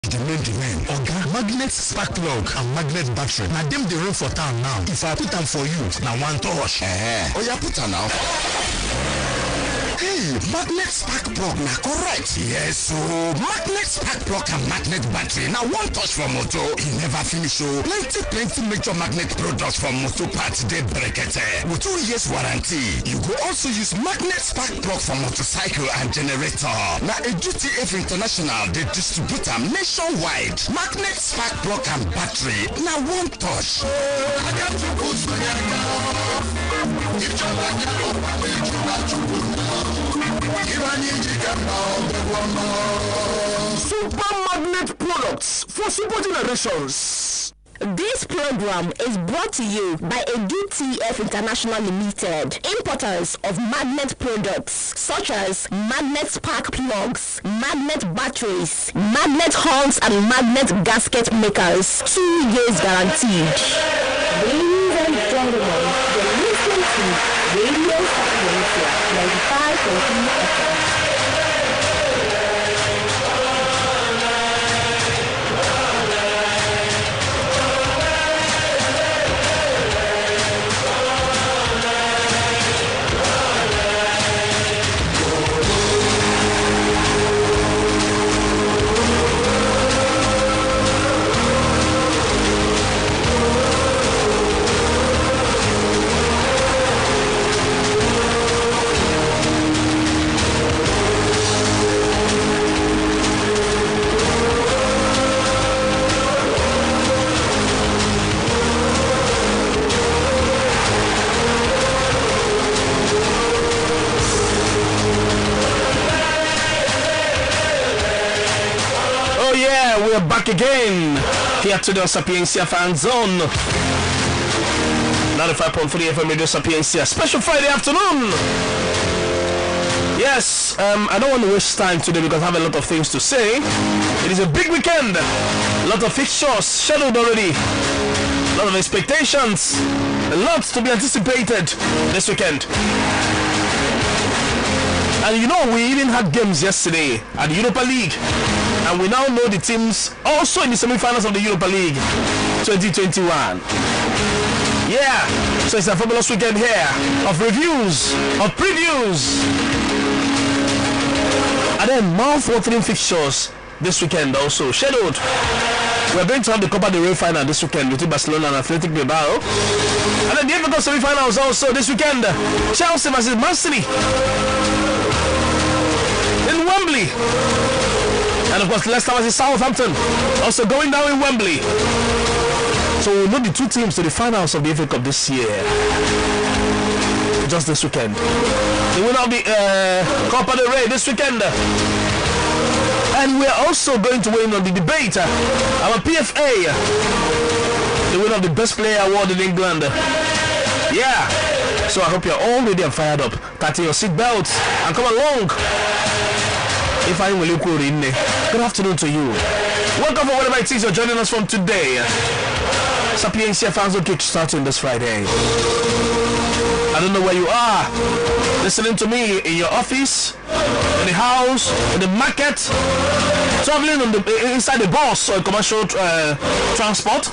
the main demand. Oga, magnet spark plug and magnet battery. Now them they run for town now. If I put them for you, now one touch. Oh yeah, put them now. Hey, magnet spark plug na correct. Yes, so magnet spark plug and magnet battery. Now one touch from moto. It never finish. So plenty major magnet products from moto parts they break it. With 2 years warranty. You go also use magnet spark plug for motorcycle and generator. Now a GTF International they distribute them nationwide. Magnet spark plug and battery. Now one touch. Super magnet products for super generations. This program is brought to you by GTF International Limited, importers of magnet products such as magnet spark plugs, magnet batteries, magnet horns, and magnet gasket makers. 2 years guaranteed. Ladies and gentlemen, you're listening to Radio Sapientia 95.3FM. We're back again here to the Sapientia fan zone. 95.3 FM Radio Sapientia. Special Friday afternoon. Yes, I don't want to waste time today because I have a lot of things to say. It is a big weekend. A lot of fixtures scheduled already. A lot of expectations. A lot to be anticipated this weekend. And you know, we even had games yesterday at the Europa League. And we now know the teams also in the semi-finals of the Europa League 2021. Yeah, so it's a fabulous weekend here of reviews, of previews. And then mouth-watering fixtures this weekend also scheduled. We're going to have the Copa del Rey final this weekend between Barcelona and Athletic Bilbao. And then the FA Cup semi-finals also this weekend. Chelsea versus Man City in Wembley. And of course, Leicester versus Southampton also going down in Wembley. So we'll know the two teams to the finals of the FA Cup this year. Just this weekend. The winner of the Copa del Rey this weekend. And we're also going to win on the debate. Our PFA. The winner of the Best Player Award in England. Yeah. So I hope you're all ready and fired up. Tighten your seatbelts and come along. If I will good afternoon to you. Welcome for whatever it is you're joining us from today. Sapientia fans will kick starting this Friday. I don't know where you are. Listening to me in your office, in the house, in the market, traveling on the inside the bus or commercial transport,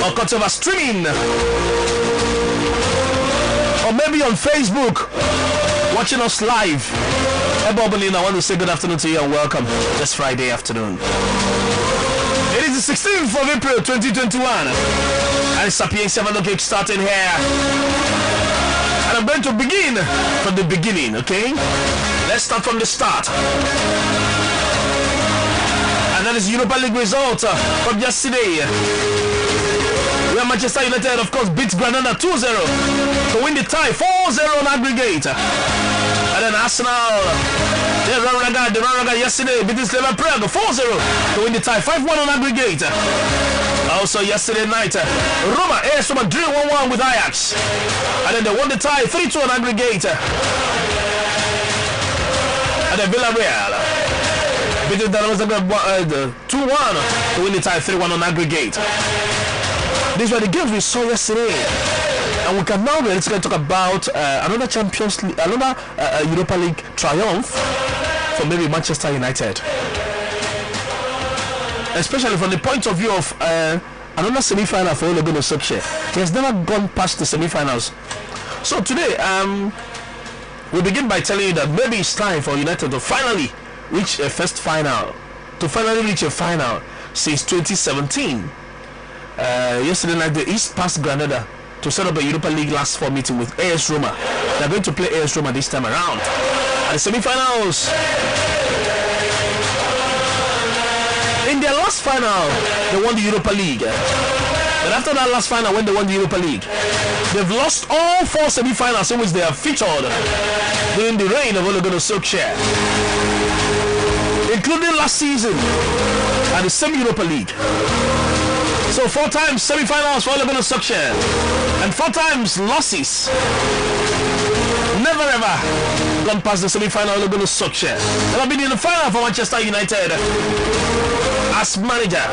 or whatever streaming, or maybe on Facebook. Watching us live. I want to say good afternoon to you and welcome this Friday afternoon. It is the 16th of April 2021 and Sapientia Kick starting here. And I'm going to begin from the beginning, okay? Let's start from the start. And that is Europa League result from yesterday. Where Manchester United, of course, beat Granada 2-0 to win the tie 4-0 on aggregate. And then Arsenal, the Raraga yesterday beat Slaven Prague 4-0 to win the tie 5-1 on aggregate. Also yesterday night, Roma drew 1-1 with Ajax. And then they won the tie 3-2 on aggregate. And then Villarreal beat the 2-1 to win the tie 3-1 on aggregate. These were the games we saw yesterday, and we can now let's talk about another Champions League, another Europa League triumph for maybe Manchester United, especially from the point of view of another semi-final for Ole Gunnar Solskjaer. He has never gone past the semi-finals. So today, we begin by telling you that maybe it's time for United to finally reach a first final, since 2017. Yesterday night, the East passed Granada to set up a Europa League last 4 meeting with AS Roma. They're going to play AS Roma this time around at the semi-finals. In their last final, they won the Europa League. But after that last final, when they won the Europa League, they've lost all 4 semi-finals in which they have featured during the reign of Ole Gunnar Solskjaer, including last season at the same Europa League. So 4 times semi-finals for Ole Gunnar Solskjaer and 4 times losses. Never ever gone past the semi-final. Ole Gunnar Solskjaer. They have been in the final for Manchester United as manager.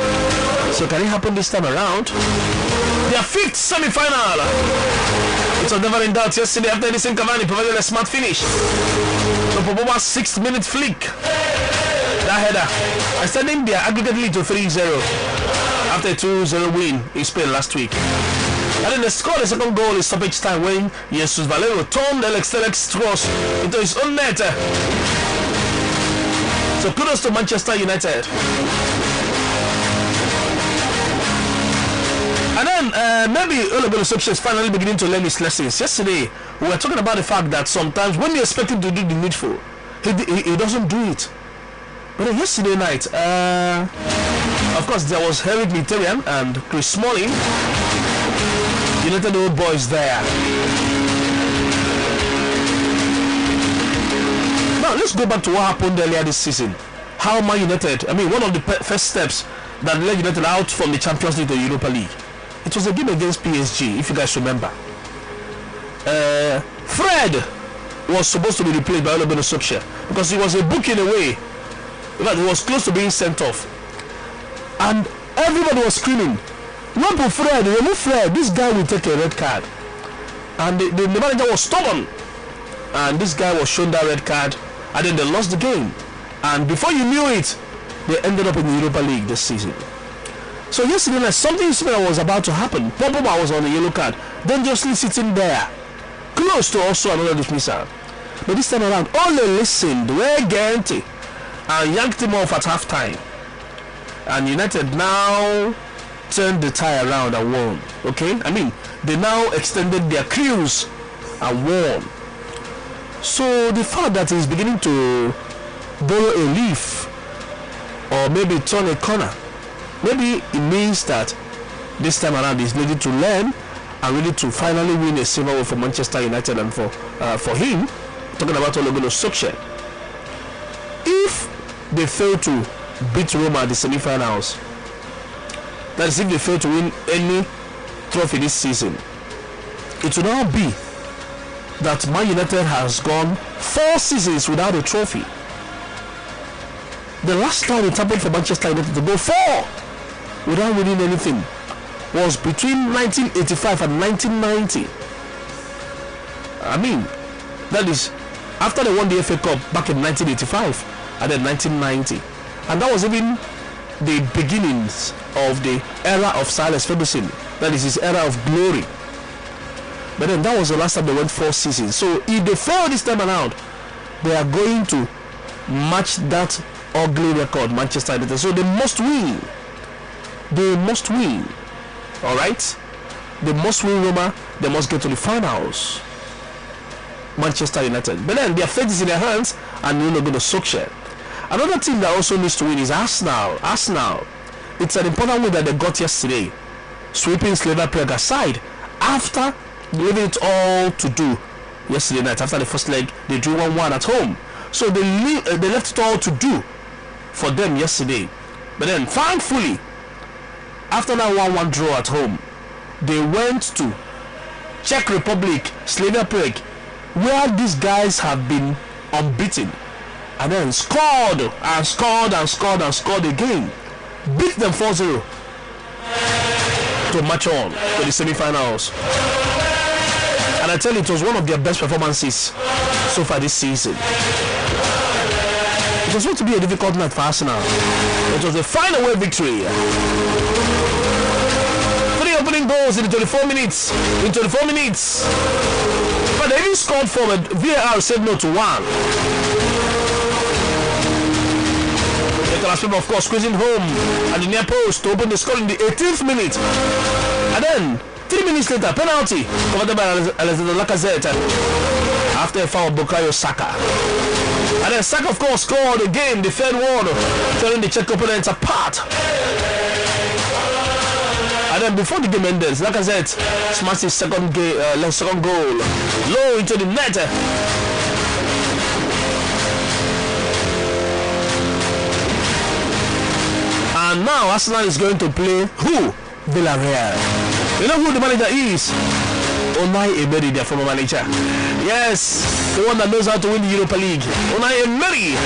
So can it happen this time around? Their 5th semi-final. It was never in doubt yesterday after Edison Cavani provided a smart finish. So Popoba's 6th-minute flick, that header, extending their aggregate lead to 3-0 after a 2-0 win in Spain last week. And then they scored the second goal in stoppage time when Jesus Valero turned Alex cross into his own net. So kudos to Manchester United. And then maybe Ole Gunnar Solskjaer is finally beginning to learn his lessons. Yesterday, we were talking about the fact that sometimes when you expect him to do the needful, he doesn't do it. But then yesterday night, of course, there was Eric Mkhitaryan and Chris Smalling, United old boys there. Now let's go back to what happened earlier this season. How Man United, one of the first steps that led United out from the Champions League to the Europa League. It was a game against PSG, if you guys remember. Fred was supposed to be replaced by Ole Gunnar Solskjaer because he was a booking away. In fact, he was close to being sent off. And everybody was screaming, remove Fred, this guy will take a red card. And the manager was stubborn. And this guy was shown that red card. And then they lost the game. And before you knew it, they ended up in the Europa League this season. So yesterday night, something similar was about to happen. Pogba was on a yellow card, dangerously sitting there, close to also another dismissal. But this time around, Ole listened, were Guarantee, and yanked him off at halftime. And United now turned the tie around and won. Okay? They now extended their cruise and won. So the fact that he's beginning to borrow a leaf or maybe turn a corner, maybe it means that this time around he's ready to learn and ready to finally win a silverware for Manchester United. And for him, talking about Ole Gunnar Solskjaer, if they fail to beat Roma at the semi-finals, that is if they fail to win any trophy this season, it will now be that Man United has gone 4 seasons without a trophy. The last time it happened for Manchester United to go 4 without winning anything was between 1985 and 1990. That is after they won the FA Cup back in 1985 and then 1990. And that was even the beginnings of the era of Sir Alex Ferguson. That is his era of glory. But then that was the last time they went 4 seasons. So if they fail this time around, they are going to match that ugly record, Manchester United. So they must win. They must win. Alright? They must win Roma. They must get to the finals. Manchester United. But then their fate is in their hands and they're not going to Solskjaer. Another team that also needs to win is Arsenal. It's an important win that they got yesterday, sweeping Slavia Prague aside after leaving it all to do yesterday night. After the first leg, they drew 1-1 at home. So they left it all to do for them yesterday. But then, thankfully, after that 1-1 draw at home, they went to Czech Republic, Slavia Prague, where these guys have been unbeaten, and then scored again, beat them 4-0 to march on to the semi-finals. And I tell you, it was one of their best performances so far this season. It was supposed to be a difficult night for Arsenal. It was a fine away victory. 3 opening goals in 24 minutes. But they even scored for it. VAR said no to 1. Of course, squeezing home at the near post to open the score in the 18th minute. And then 3 minutes later, penalty covered by Alexander Lacazette after a foul of Bukayo Saka. And then Saka, of course, scored again, the third one, tearing the Czech opponents apart. And then before the game ended, Lacazette smashed his second goal low into the net. And now Arsenal is going to play who? Villarreal. You know who the manager is? Unai Emery, their former manager. Yes, the one that knows how to win the Europa League. Unai Emery.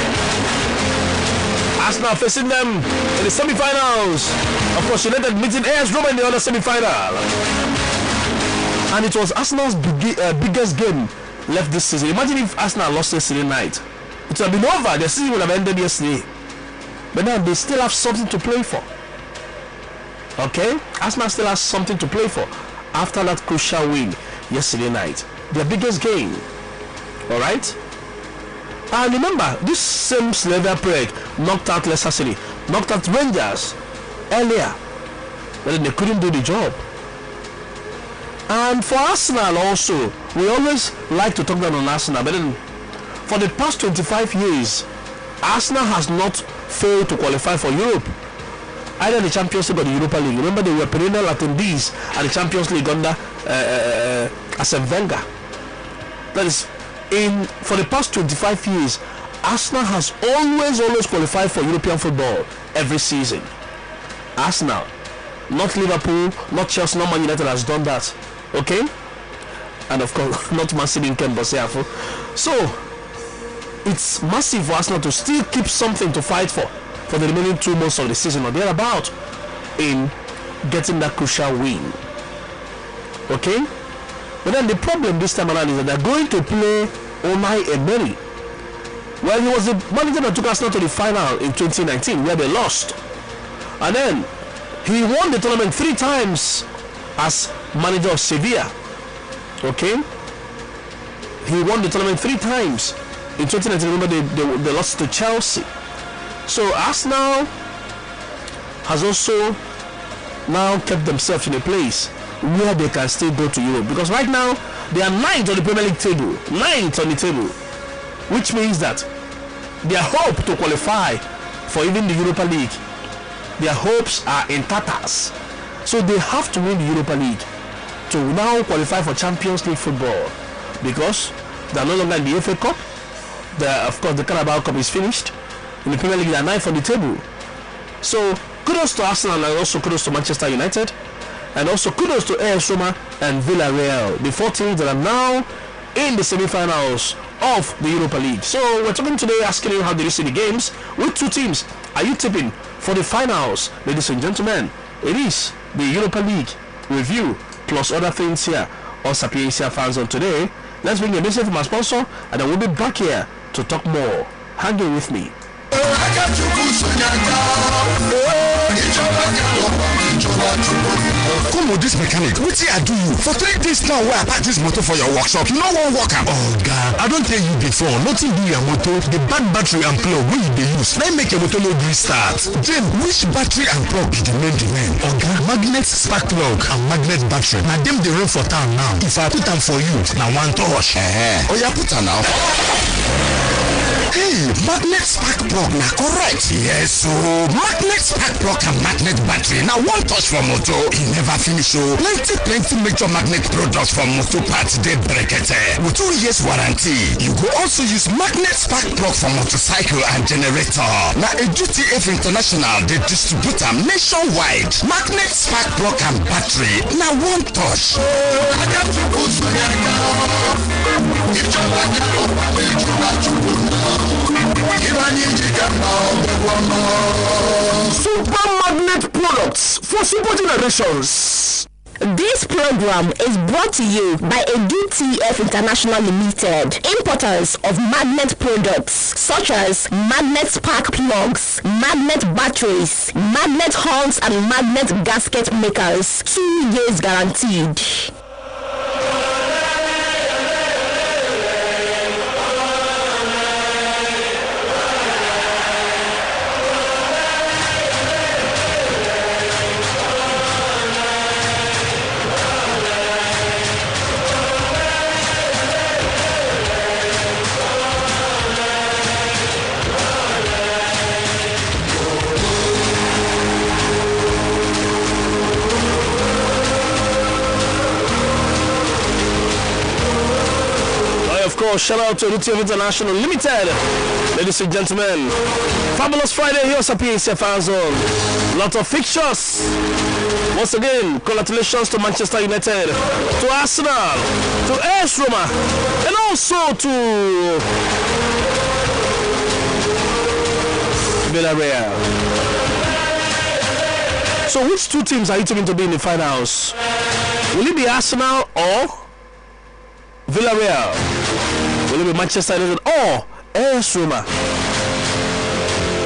Arsenal facing them in the semi-finals. Of course, United meeting AS Roma in the other semi-final. And it was Arsenal's biggest game left this season. Imagine if Arsenal lost yesterday night. It would have been over. The season would have ended yesterday. But now they still have something to play for. Okay? Arsenal still has something to play for after that crucial win yesterday night. Their biggest game. Alright? And remember, this same Slavia Prague knocked out Leicester City, knocked out Rangers earlier. But then they couldn't do the job. And for Arsenal also, we always like to talk down on Arsenal, but then for the past 25 years, Arsenal has not failed to qualify for Europe, either the Champions League or the Europa League. Remember, they were perennial attendees at the Champions League under Arsene Wenger. That is, for the past 25 years, Arsenal has always qualified for European football every season. Arsenal, not Liverpool, not Chelsea, not Man United has done that. Okay, and of course not Man City in Kemba. So it's massive for Arsenal to still keep something to fight for the remaining 2 months of the season or thereabout in getting that crucial win. Okay, but then the problem this time around is that they're going to play Unai Emery. Well, he was the manager that took Arsenal to the final in 2019 where they lost, and then he won the tournament 3 times as manager of Sevilla. Okay, he won the tournament 3 times. In 2019, remember they lost to Chelsea. So Arsenal has also now kept themselves in a place where they can still go to Europe, because right now they are 9th on the Premier League table, 9th on the table, which means that their hope to qualify for even the Europa League, their hopes are in tatters. So they have to win the Europa League to now qualify for Champions League football, because they are no longer in the FA Cup. Of course, the Carabao Cup is finished. In the Premier League, they are 9th on the table. So kudos to Arsenal, and also kudos to Manchester United, and also kudos to AS Roma and Villarreal, the 4 teams that are now in the semi-finals of the Europa League. So we're talking today, asking you how did you see the games. Which 2 teams are you tipping for the finals, ladies and gentlemen? It is the Europa League review plus other things here on Sapientia Fans on today. Let's bring a message from our sponsor, and then we'll be back here to talk more. Hang in with me. Come with this mechanic. What I do you for 3 days now? Where I park this motor for your workshop? You know one worker. Oh God, I don't tell you before. Nothing do your motor. The bad battery and plug wey you dey use, na make your motor no gree start. Then which battery and plug be the main demand? Oh God, magnet spark plug and magnet battery. Now them dey run for town now. If I put them for you, now one touch. Oh yeah, put her now. Hey, magnet spark plug na correct. Yes, so magnet spark plug and magnet battery now one touch for motor. E never finish. So plenty major magnet products from motor parts they break it. With 2 years warranty, you go also use magnet spark plug for motorcycle and generator. Now a GTF International they distribute them nationwide. Magnet spark plug and battery now one touch. Super magnet products for super generations. This program is brought to you by ADTF International Limited, importers of magnet products such as magnet spark plugs, magnet batteries, magnet hulls and magnet gasket makers. 2 years guaranteed. Of course, shout out to ADTF International Limited. Ladies and gentlemen, fabulous Friday here, Sapientia fan zone. Lot of fixtures. Once again, congratulations to Manchester United, to Arsenal, to AS Roma, and also to Villarreal. So which two teams are you taking to be in the finals? Will it be Arsenal or Villarreal? Will it be Manchester United or AS Roma?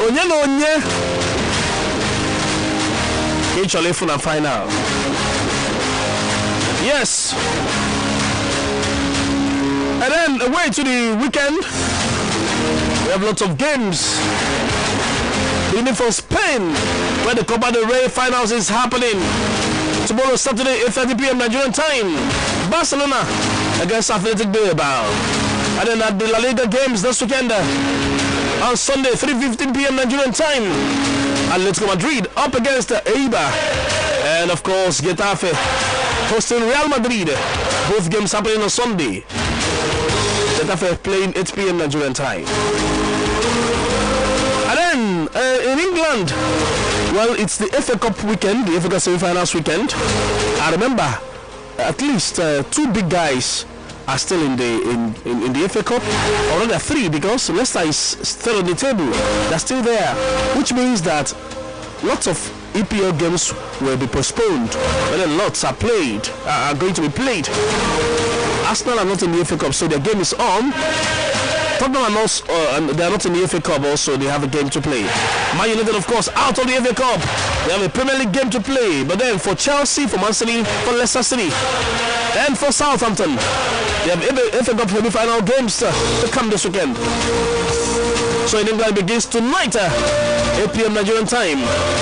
Onye actually for the final. Yes. And then away to the weekend, we have lots of games. Beginning from Spain, where the Copa del Rey finals is happening. Tomorrow, Saturday, 8:30 p.m. Nigerian time. Barcelona against Athletic Bilbao. And then at the La Liga games this weekend, on Sunday, 3:15 p.m. Nigerian time, Atletico Madrid up against Eibar. And of course, Getafe hosting Real Madrid. Both games happening on Sunday. Getafe playing 8 p.m. Nigerian time. And then in England, well, it's the FA Cup weekend, the FA Cup semi-finals weekend. I remember at least 2 big guys are still in the FA Cup, or rather 3, because Leicester is still on the table. They're still there, which means that lots of EPL games will be postponed, but then lots are going to be played. Arsenal are not in the FA Cup, so their game is on. Tottenham are not, they are not in the FA Cup also, they have a game to play. Man United, of course, out of the FA Cup. They have a Premier League game to play. But then for Chelsea, for Man City, for Leicester City, and for Southampton, they have FA Cup semi-final games to come this weekend. So in England, it begins tonight, 8 p.m. Nigerian time,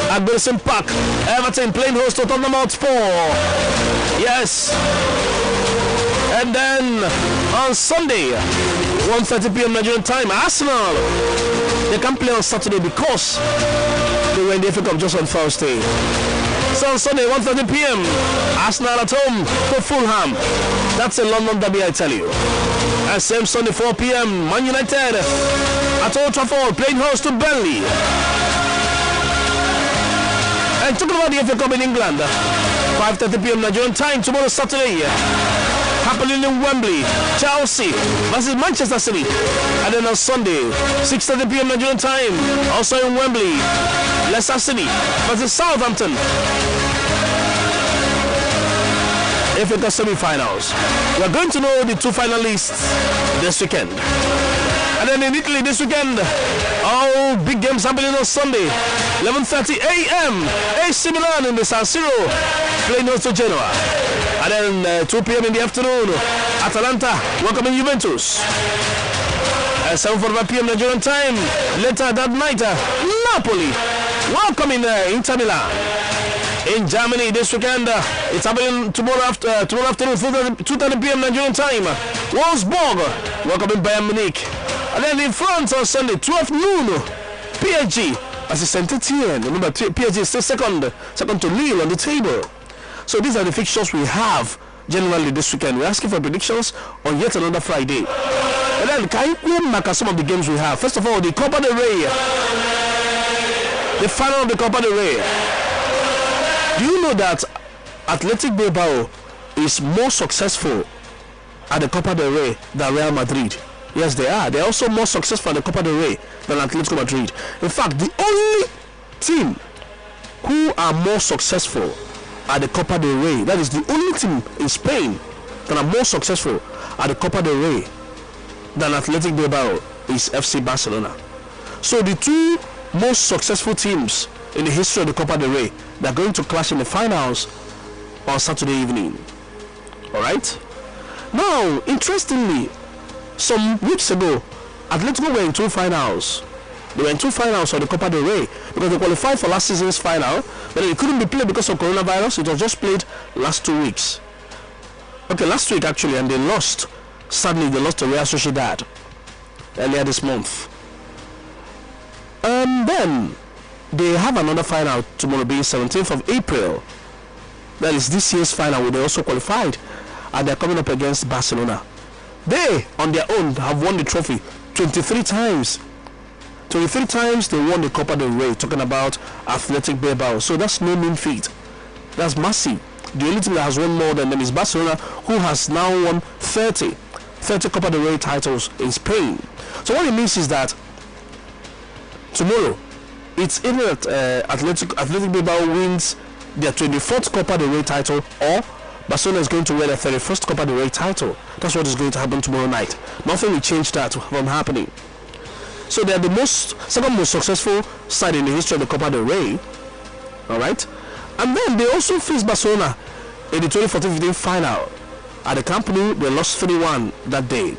at Goodison Park. Everton playing host to Tottenham Hotspur. Yes. And then on Sunday, 1:30 p.m. Nigerian time, Arsenal, they can play on Saturday because they were in the FA Cup just on Thursday. So on Sunday, 1:30 p.m, Arsenal at home to Fulham. That's a London derby, I tell you. And same Sunday, 4 p.m, Man United at Old Trafford playing host to Burnley. And talking about the FA Cup in England, 5:30 p.m. Nigerian time tomorrow, Saturday, happening in Wembley, Chelsea versus Manchester City. And then on Sunday, 6:30 p.m. Nigerian time, also in Wembley, Leicester City versus Southampton. FA Cup semi-finals. We're going to know the 2 finalists this weekend. And then in Italy this weekend, all big games happening on Sunday, 11:30 a.m. AC Milan in the San Siro playing also Genoa. And then 2 p.m. in the afternoon, Atalanta welcoming Juventus. At 7:45 p.m. Nigerian time, later that night, Napoli welcoming Inter Milan. In Germany this weekend, it's happening tomorrow afternoon, 2:30 p.m. Nigerian time. Wolfsburg welcoming Bayern Munich. And then in France on Sunday, 12 noon, PSG versus Saint-Etienne. Remember, PSG is still second to Lille on the table. So these are the fixtures we have generally this weekend. We're asking for predictions on yet another Friday. And then can you mark some of the games we have? First of all, the Copa del Rey, the final of the Copa del Rey. Do you know that Athletic Bilbao is more successful at the Copa del Rey than Real Madrid? Yes, they are. They're also more successful at the Copa del Rey than Atletico Madrid. In fact, the only team who are more successful at the Copa del Rey. That is the only team in Spain that are more successful at the Copa del Rey than Athletic Bilbao is FC Barcelona. So the two most successful teams in the history of the Copa del Rey, they're going to clash in the finals on Saturday evening. Alright? Now, interestingly, some weeks ago, Atletico were in two finals. They were in two finals of the Copa del Rey because they qualified for last season's final, but it couldn't be played because of coronavirus. It was just played last 2 weeks. Okay, last week actually, and they lost. Sadly, they lost to Real Sociedad earlier this month. Then they have another final tomorrow, being 17th of April. That is this year's final, where they also qualified, and they're coming up against Barcelona. They, on their own, have won the trophy 23 times. 23 times they won the Copa del Rey, talking about Athletic Bilbao. So that's no mean feat. That's massive. The only team that has won more than them is Barcelona, who has now won 30 Copa del Rey titles in Spain. So what it means is that tomorrow, it's either that Athletic Bilbao wins their 24th Copa del Rey title, or Barcelona is going to win their 31st Copa del Rey title. That's what is going to happen tomorrow night. Nothing will change that from happening. So they are the second most successful side in the history of the Copa del Rey. Alright? And then they also faced Barcelona in the 2014-15 final. At the Camp Nou, they lost 3-1 that day.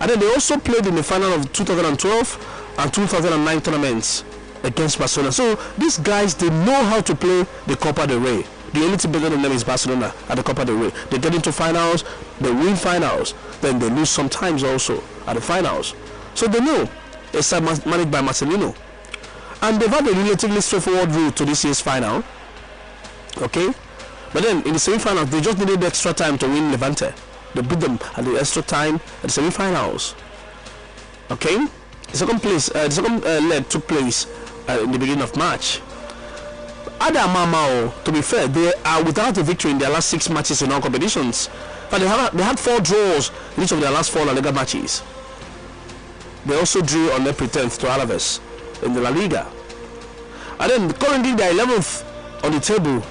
And then they also played in the final of 2012 and 2009 tournaments against Barcelona. So these guys, they know how to play the Copa del Rey. The only team better than them is Barcelona at the Copa del Rey. They get into finals, they win finals, then they lose sometimes also at the finals. So they know it's side managed by Marcelino. And they've had a relatively straightforward route to this year's final. Okay? But then in the semi-finals, they just needed extra time to win Levante. They beat them at the extra time at the semi-finals. Okay? The second leg took place in the beginning of March. Ada Mamao, to be fair, they are without a victory in their last 6 matches in all competitions. But they had 4 draws in each of their last 4 La Liga matches. They also drew on April 10th to Alaves in the La Liga. And then currently they are 11th on the table.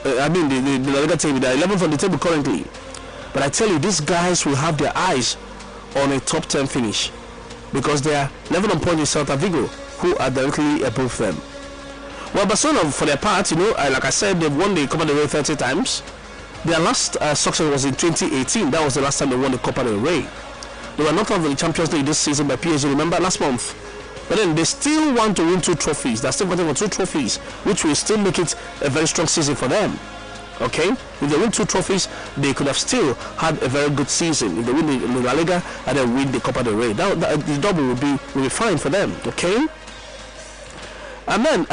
The La Liga table, they are 11th on the table currently. But I tell you, these guys will have their eyes on a top 10 finish, because they are 11 on point in Celta Vigo, who are directly above them. Well, Barcelona, for their part, like I said, they've won the Copa del Rey 30 times. Their last success was in 2018. That was the last time they won the Copa del Rey. They were knocked out of the Champions League this season by PSG, remember, last month. But then they still want to win 2 trophies. They're still fighting for 2 trophies, which will still make it a very strong season for them. Okay? If they win 2 trophies, they could have still had a very good season. If they win the La Liga and then win the Copa del Rey, the double will be fine for them. Okay? And then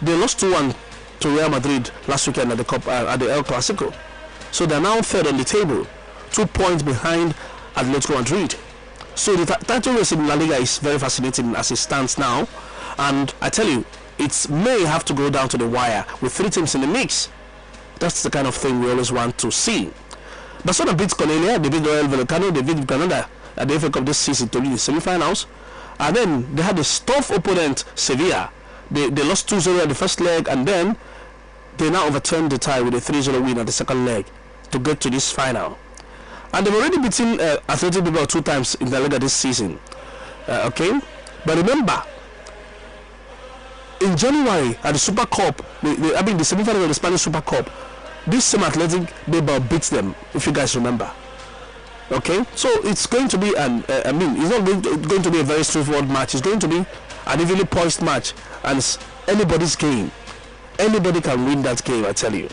they lost 2-1 to Real Madrid last weekend at the El Clasico. So they're now third on the table, 2 points behind Atletico Madrid. So the title race in La Liga is very fascinating as it stands now, and I tell you, it may have to go down to the wire with 3 teams in the mix. That's the kind of thing we always want to see. Barcelona beat Cornelia, they beat Royal Vallecano, they beat Granada at the FA Cup this season to reach the semi-finals. And then they had a tough opponent, Sevilla. They lost 2-0 at the first leg, and then they now overturned the tie with a 3-0 win at the second leg to get to this final. And they've already beaten Athletic Bilbao 2 times in the Liga this season. Okay? But remember, in January at the Super Cup, the semi-final of the Spanish Super Cup, this same Athletic Bilbao beat them, if you guys remember. Okay? So it's going to be it's not going to be a very straightforward match. It's going to be an evenly poised match, and it's anybody's game. Anybody can win that game, I tell you.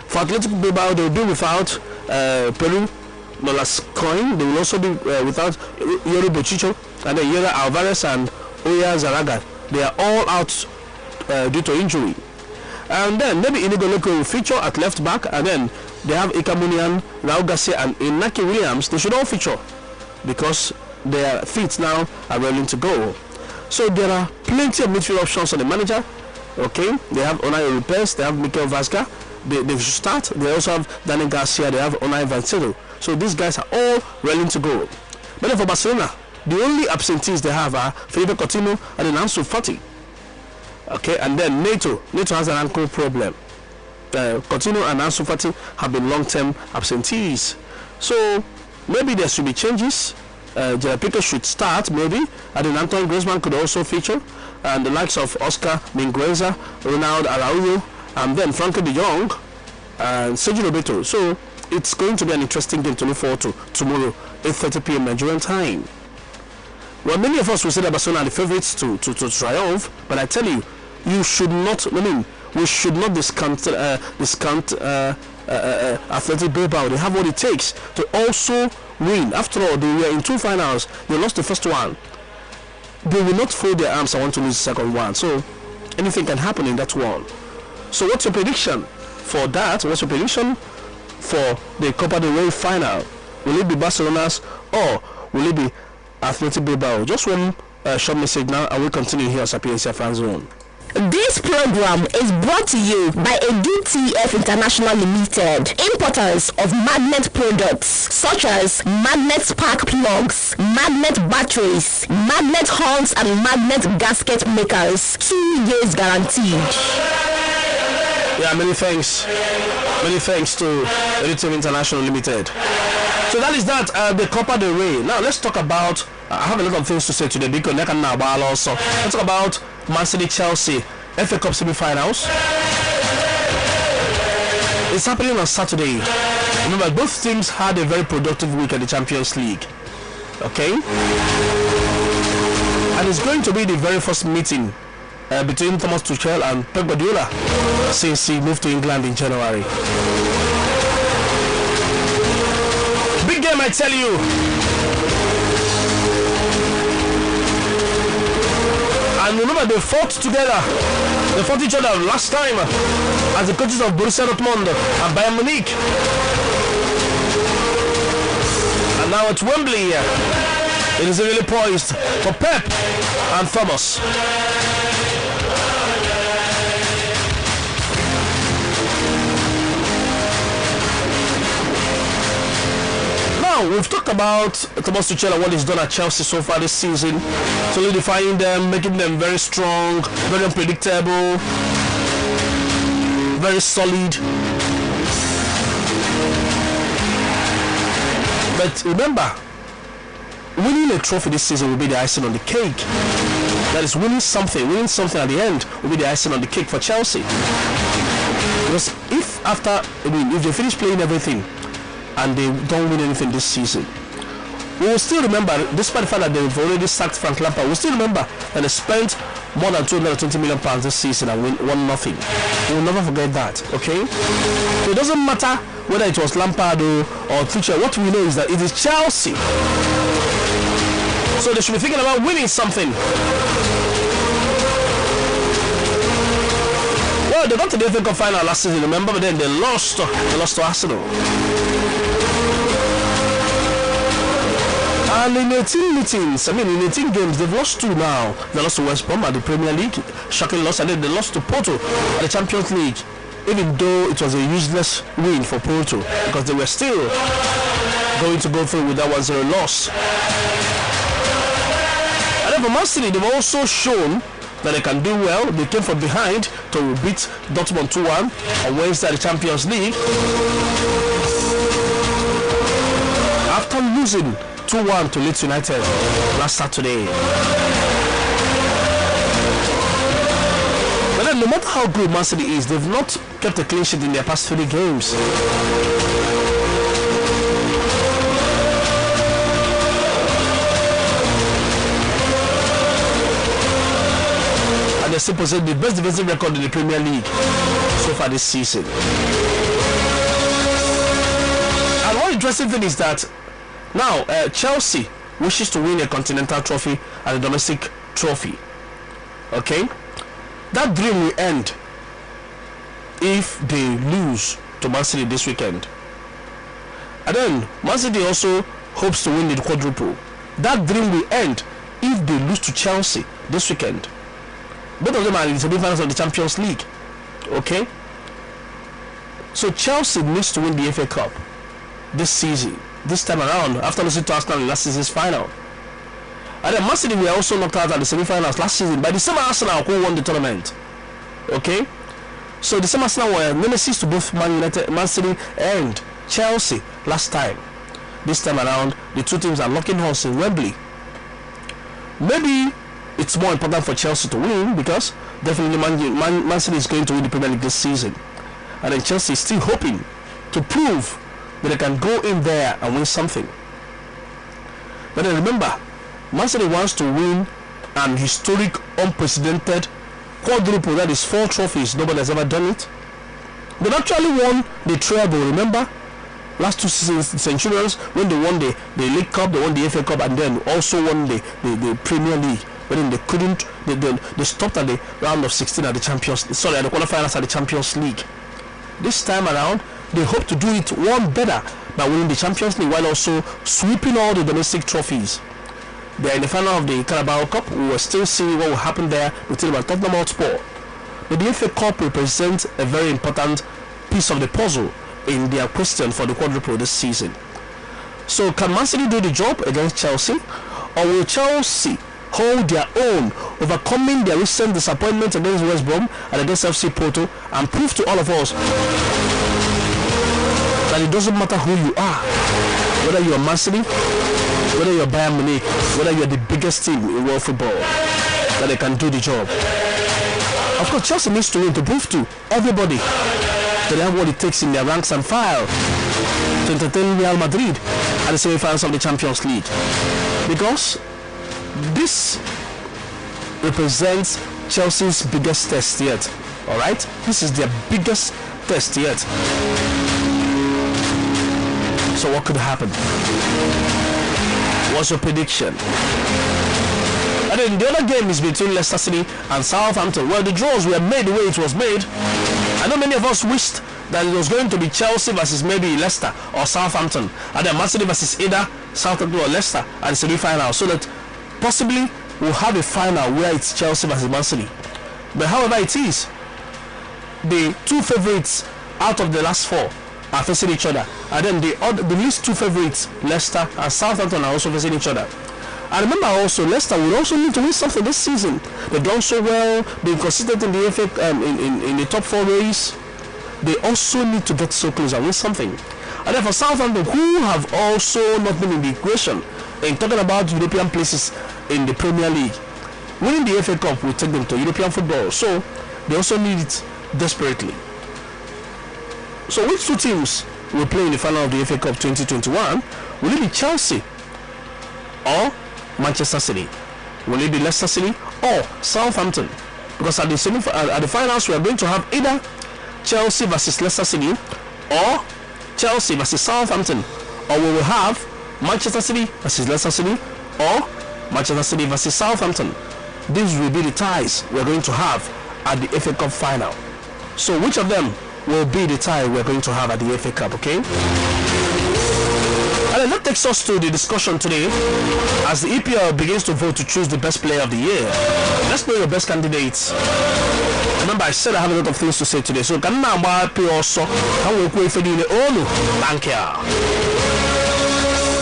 For Athletic Bilbao, they will be without Peru Nolas Coin. They will also be without Yori Bochicho, and then Yera Alvarez and Oya Zaraga. They are all out due to injury. And then maybe Inigo Leko will feature at left back, and then they have Ika Munian, Raul Garcia and Inaki Williams. They should all feature because their feet now are ready to go. So there are plenty of midfield options on the manager. Okay, they have Unai Lopez, they have Mikel Vasca, they should start. They also have Dani Garcia, they have Unai Vancero. So these guys are all ready to go. But then for Barcelona, the only absentees they have are Felipe Coutinho and then Ansu Fati. Okay, and then Neto has an ankle problem. Coutinho and Ansu Fati have been long-term absentees. So maybe there should be changes. Gerard Piqué should start, maybe. And then Antoine Griezmann could also feature. And the likes of Oscar Mingueza, Ronald Araujo, and then Frankie de Jong and Sergio Roberto. So it's going to be an interesting game to look forward to tomorrow, 8:30 p.m. Nigerian time. Well, many of us will say that Barcelona are the favourites to triumph, but I tell you, you should not. I mean, we should not discount Athletic Bilbao. They have what it takes to also win. After all, they were in 2 finals. They lost the first one. They will not fold their arms and want to lose the second one. So anything can happen in that one. So what's your prediction for that? What's your prediction for the Copa del Rey final? Will it be Barcelona's or will it be Athletic Bilbao? Just one short message now, and we'll continue here on Sapientia Fan Zone. This program is brought to you by DTF International Limited, importers of magnet products such as magnet spark plugs, magnet batteries, magnet horns, and magnet gasket makers. 2 years guaranteed. Yeah, many thanks to DTF International Limited. So that is that, the Copa del Rey. Now let's talk about, I have a lot of things to say today because also. Let's talk about Man City Chelsea FA Cup semi-finals. It's happening on Saturday. Remember, both teams had a very productive week at the Champions League. Okay? And it's going to be the very first meeting between Thomas Tuchel and Pep Guardiola since he moved to England in January. Big game, I tell you. And remember, they fought together. They fought each other last time as the coaches of Borussia Dortmund and Bayern Munich. And now at Wembley, it is really poised for Pep and Thomas. We've talked about Thomas Tuchel and what he's done at Chelsea so far this season, solidifying them, making them very strong, very unpredictable, very solid. But remember, winning a trophy this season will be the icing on the cake. That is, winning something at the end will be the icing on the cake for Chelsea. Because if they finish playing everything and they don't win anything this season, we will still remember, despite the fact that they've already sacked Frank Lampard, we'll still remember that they spent more than £220 million this season and won nothing. We will never forget that, okay? So it doesn't matter whether it was Lampard or Tuchel. What we know is that it is Chelsea. So they should be thinking about winning something. Well, they got to the FA Cup final last season, remember, but then they lost to Arsenal. And in 18 meetings, in 18 games, they've lost 2 now. They lost to West Brom at the Premier League, shocking loss, and then they lost to Porto at the Champions League, even though it was a useless win for Porto, because they were still going to go through with that 1-0 loss. And then for Man City, they've also shown that they can do well. They came from behind to beat Dortmund 2-1 on Wednesday at the Champions League, after losing 2-1 to Leeds United last Saturday. But then, no matter how good Man City is, they've not kept a clean sheet in their past 3 games. And they still possess the best defensive record in the Premier League so far this season. And one interesting thing is that now, Chelsea wishes to win a continental trophy and a domestic trophy. Okay? That dream will end if they lose to Man City this weekend. And then, Man City also hopes to win the quadruple. That dream will end if they lose to Chelsea this weekend. Both of them are in the semi-finals of the Champions League. Okay? So Chelsea needs to win the FA Cup this season. This time around, after losing to Arsenal in last season's final. And then Man City were also knocked out at the semi-finals last season by the same Arsenal who won the tournament. Okay? So the same Arsenal were nemesis to both Man City and Chelsea last time. This time around, the two teams are locking horns in Wembley. Maybe it's more important for Chelsea to win because definitely Man City is going to win the Premier League this season, and then Chelsea is still hoping to prove that they can go in there and win something. But then remember, Man City wants to win an historic, unprecedented quadruple, that is 4 trophies. Nobody has ever done it. They actually won the treble, remember? Last 2 seasons, the Centurions, when they won the League Cup, they won the FA Cup, and then also won the Premier League. But then they couldn't, they stopped at the round of 16 at the at the quarterfinals at the Champions League. This time around, they hope to do it one better by winning the Champions League while also sweeping all the domestic trophies. They are in the final of the Carabao Cup. We will still see what will happen there with Tottenham Hotspur. But the FA Cup represents a very important piece of the puzzle in their question for the quadruple this season. So can Man City do the job against Chelsea, or will Chelsea hold their own, overcoming their recent disappointment against West Brom and against FC Porto, and prove to all of us that it doesn't matter who you are, whether you're Man City, whether you're Bayern Munich, whether you're the biggest team in world football, that they can do the job. Of course, Chelsea needs to win to prove to everybody that they have what it takes in their ranks and file to entertain Real Madrid at the semi-finals of the Champions League, because this represents Chelsea's biggest test yet. Alright, this is their biggest test yet. So what could happen? What's your prediction? And then the other game is between Leicester City and Southampton. Well, the draws were made the way it was made. I know many of us wished that it was going to be Chelsea versus maybe Leicester or Southampton, and then Man City versus either Southampton or Leicester at the semi-final, so that possibly we'll have a final where it's Chelsea versus Man City. But however it is, the 2 favorites out of the last 4 are facing each other, and then the least 2 favorites, Leicester and Southampton, are also facing each other. And remember also, Leicester will also need to win something this season. They've done so well, being consistent in the FA, in the top 4 race. They also need to get so close and win something. And then for Southampton, who have also not been in the equation in talking about European places in the Premier League, winning the FA Cup will take them to European football. So they also need it desperately. So which 2 teams will play in the final of the FA Cup 2021? Will it be Chelsea or Manchester City? Will it be Leicester City or Southampton? Because at the finals, we are going to have either Chelsea versus Leicester City or Chelsea versus Southampton, or we will have Manchester City versus Leicester City or Manchester City versus Southampton. These will be the ties we're going to have at the FA Cup final. So which of them will be the tie we're going to have at the FA Cup, okay? And then that takes us to the discussion today as the EPL begins to vote to choose the best player of the year. Let's know your best candidates. Remember, I said I have a lot of things to say today, so can now also thank you.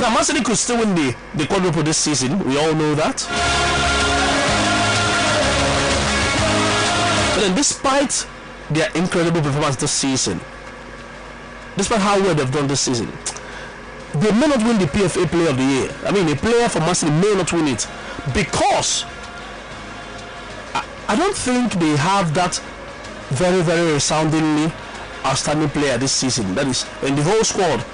Now, Man City could still win the quadruple this season. We all know that. But then, despite their incredible performance this season, despite how well they've done this season, they may not win the PFA Player of the Year. I mean, a player from Man City may not win it because I don't think they have that very, very resoundingly outstanding player this season. That is, in the whole squad,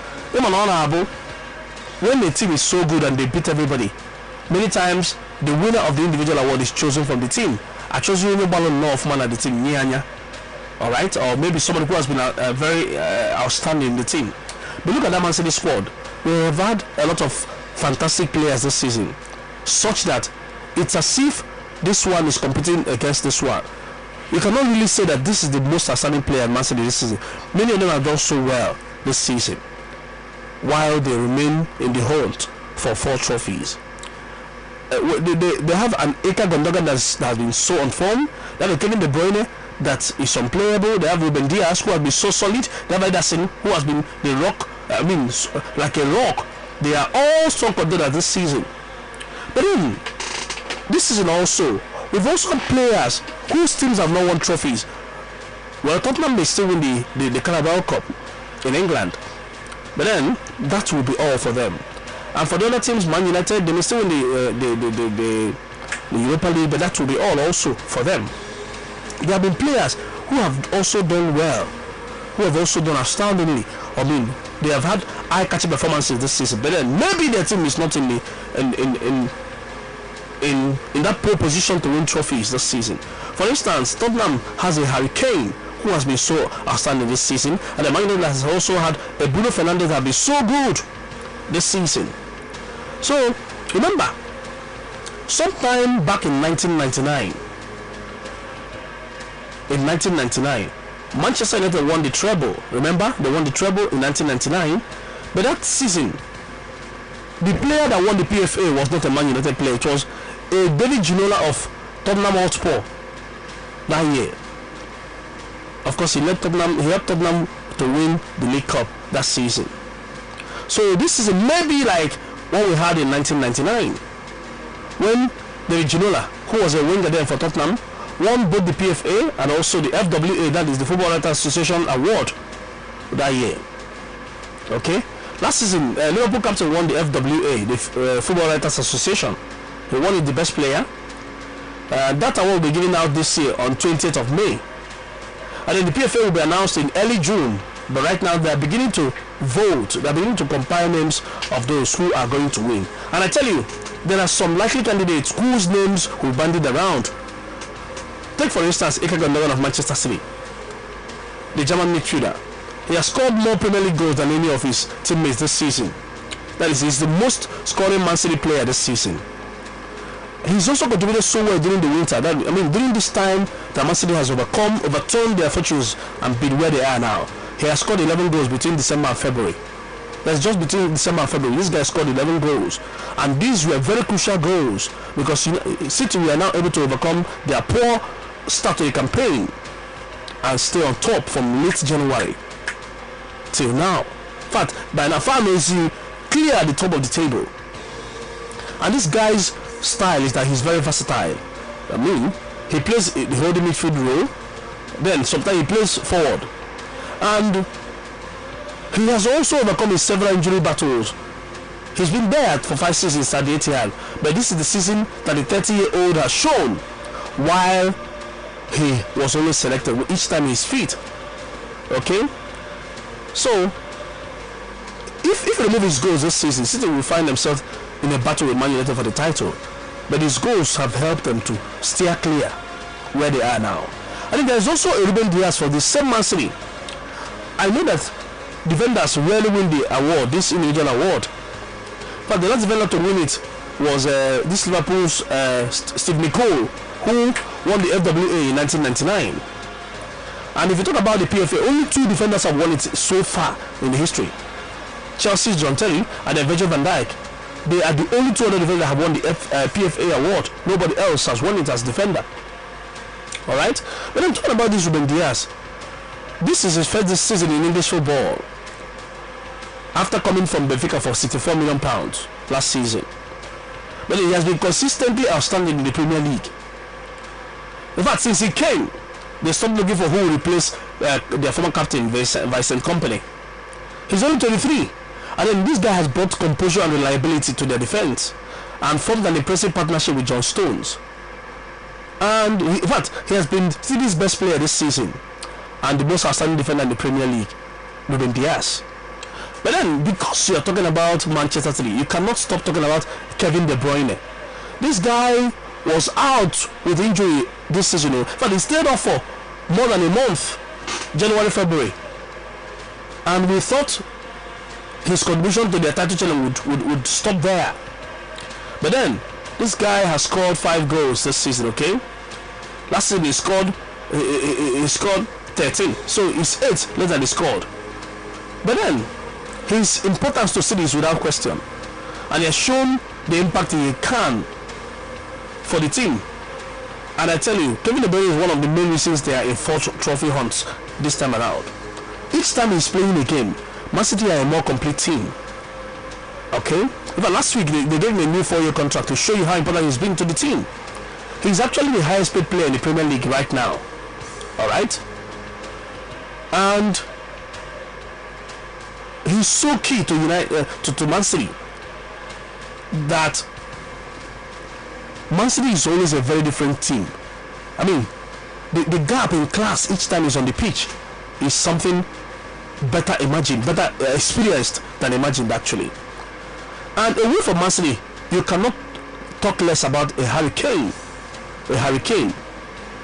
when the team is so good and they beat everybody, many times the winner of the individual award is chosen from the team. I chose you enough man at the team, alright, or maybe somebody who has been very outstanding in the team. But look at that Man City squad. We have had a lot of fantastic players this season, such that it's as if this one is competing against this one. You cannot really say that this is the most outstanding player in Man City this season. Many of them have done so well this season, while they remain in the hunt for 4 trophies. They have an Eka Gundogan that has been so on form. They have Kevin De Bruyne that is unplayable. They have Ruben Diaz, who has been so solid. They have Ederson, who has been the rock. I mean, like a rock. They are all strong contenders this season. But then, this season also, we've also got players whose teams have not won trophies. Well, Tottenham may still win the Carabao Cup in England, but then that will be all for them. And for the other teams, Man United, they may still win the Europa League, but that will be all also for them. There have been players who have also done well, who have also done astoundingly. I mean, they have had eye-catching performances this season, but then maybe their team is not in that pole position to win trophies this season. For instance, Tottenham has a Harry Kane who has been so outstanding this season, and the Man United has also had a Bruno Fernandes that has been so good this season. So remember, sometime back in 1999, Manchester United won the treble. Remember, they won the treble in 1999. But that season, the player that won the PFA was not a Man United player. It was a David Ginola of Tottenham Hotspur that year. Of course, he helped Tottenham to win the League Cup that season. So this is maybe like what we had in 1999, when David Ginola, who was a winger then for Tottenham, won both the PFA and also the FWA, that is the Football Writers Association Award, that year. Okay, last season Liverpool captain won the FWA, the Football Writers Association. He won it the best player. That award will be given out this year on 20th of May, and then the PFA will be announced in early June. But right now they are beginning to vote. They are beginning to compile names of those who are going to win. And I tell you, there are some likely candidates whose names will bandied around. Take for instance Ilkay Gundogan of Manchester City, the German midfielder. He has scored more Premier League goals than any of his teammates this season. That is, he's the most scoring Man City player this season. He's also contributed so well during the winter. During this time that Man City has overturned their fortunes and been where they are now. He has scored 11 goals between December and February. That's just between December and February. This guy scored 11 goals, and these were very crucial goals because City were now able to overcome their poor start to the campaign and stay on top from late January till now. In fact, by now far is clear at the top of the table. And this guy's style is that he's very versatile. I mean, he plays the holding midfield role, then sometimes he plays forward, and he has also overcome his several injury battles. He's been there for 5 seasons at the Etihad, but this is the season that the 30-year-old has shown, while he was always selected each time he's fit. Okay, so if he remove his goals this season, City will find themselves in a battle with Man United for the title, but his goals have helped them to steer clear where they are now. I think there is also a Ruben Diaz for the same Man City. I know that defenders rarely win the award, this individual award, but the last defender to win it was this Liverpool's Steve Nicol, who won the FWA in 1999. And if you talk about the PFA, only 2 defenders have won it so far in the history: Chelsea's John Terry and then Virgil van Dijk. They are the only 2 other defenders that have won the PFA award. Nobody else has won it as defender. Alright, but I'm talking about this Ruben Diaz. This is his first this season in English football, after coming from Benfica for £64 million last season. But he has been consistently outstanding in the Premier League. In fact, since he came, they stopped looking for who will replace their former captain, Vincent Kompany. He's only 23, and then this guy has brought composure and reliability to their defense and formed an impressive partnership with John Stones. And in fact, he has been City's best player this season and the most outstanding defender in the Premier League, Ruben Diaz. But then, because you are talking about Manchester City, you cannot stop talking about Kevin De Bruyne. This guy was out with injury this season, but he stayed off for more than a month, January, February, and we thought his contribution to their title challenge would stop there. But then, this guy has scored 5 goals this season. Okay, last season he scored 13, so it's 8 less than he scored. But then his importance to City is without question, and he has shown the impact he can for the team. And I tell you, Kevin De Bruyne is one of the main reasons they are in 4 trophy hunts this time around. Each time he's playing a game, Man City are a more complete team. Okay, but last week they gave him a new 4-year contract to show you how important he's been to the team. He's actually the highest paid player in the Premier League right now. Alright, and he's so key to to Man City that Man City is always a very different team. I mean, the gap in class each time he's on the pitch is something better experienced than imagined actually. And away from Man City, you cannot talk less about a Harry Kane.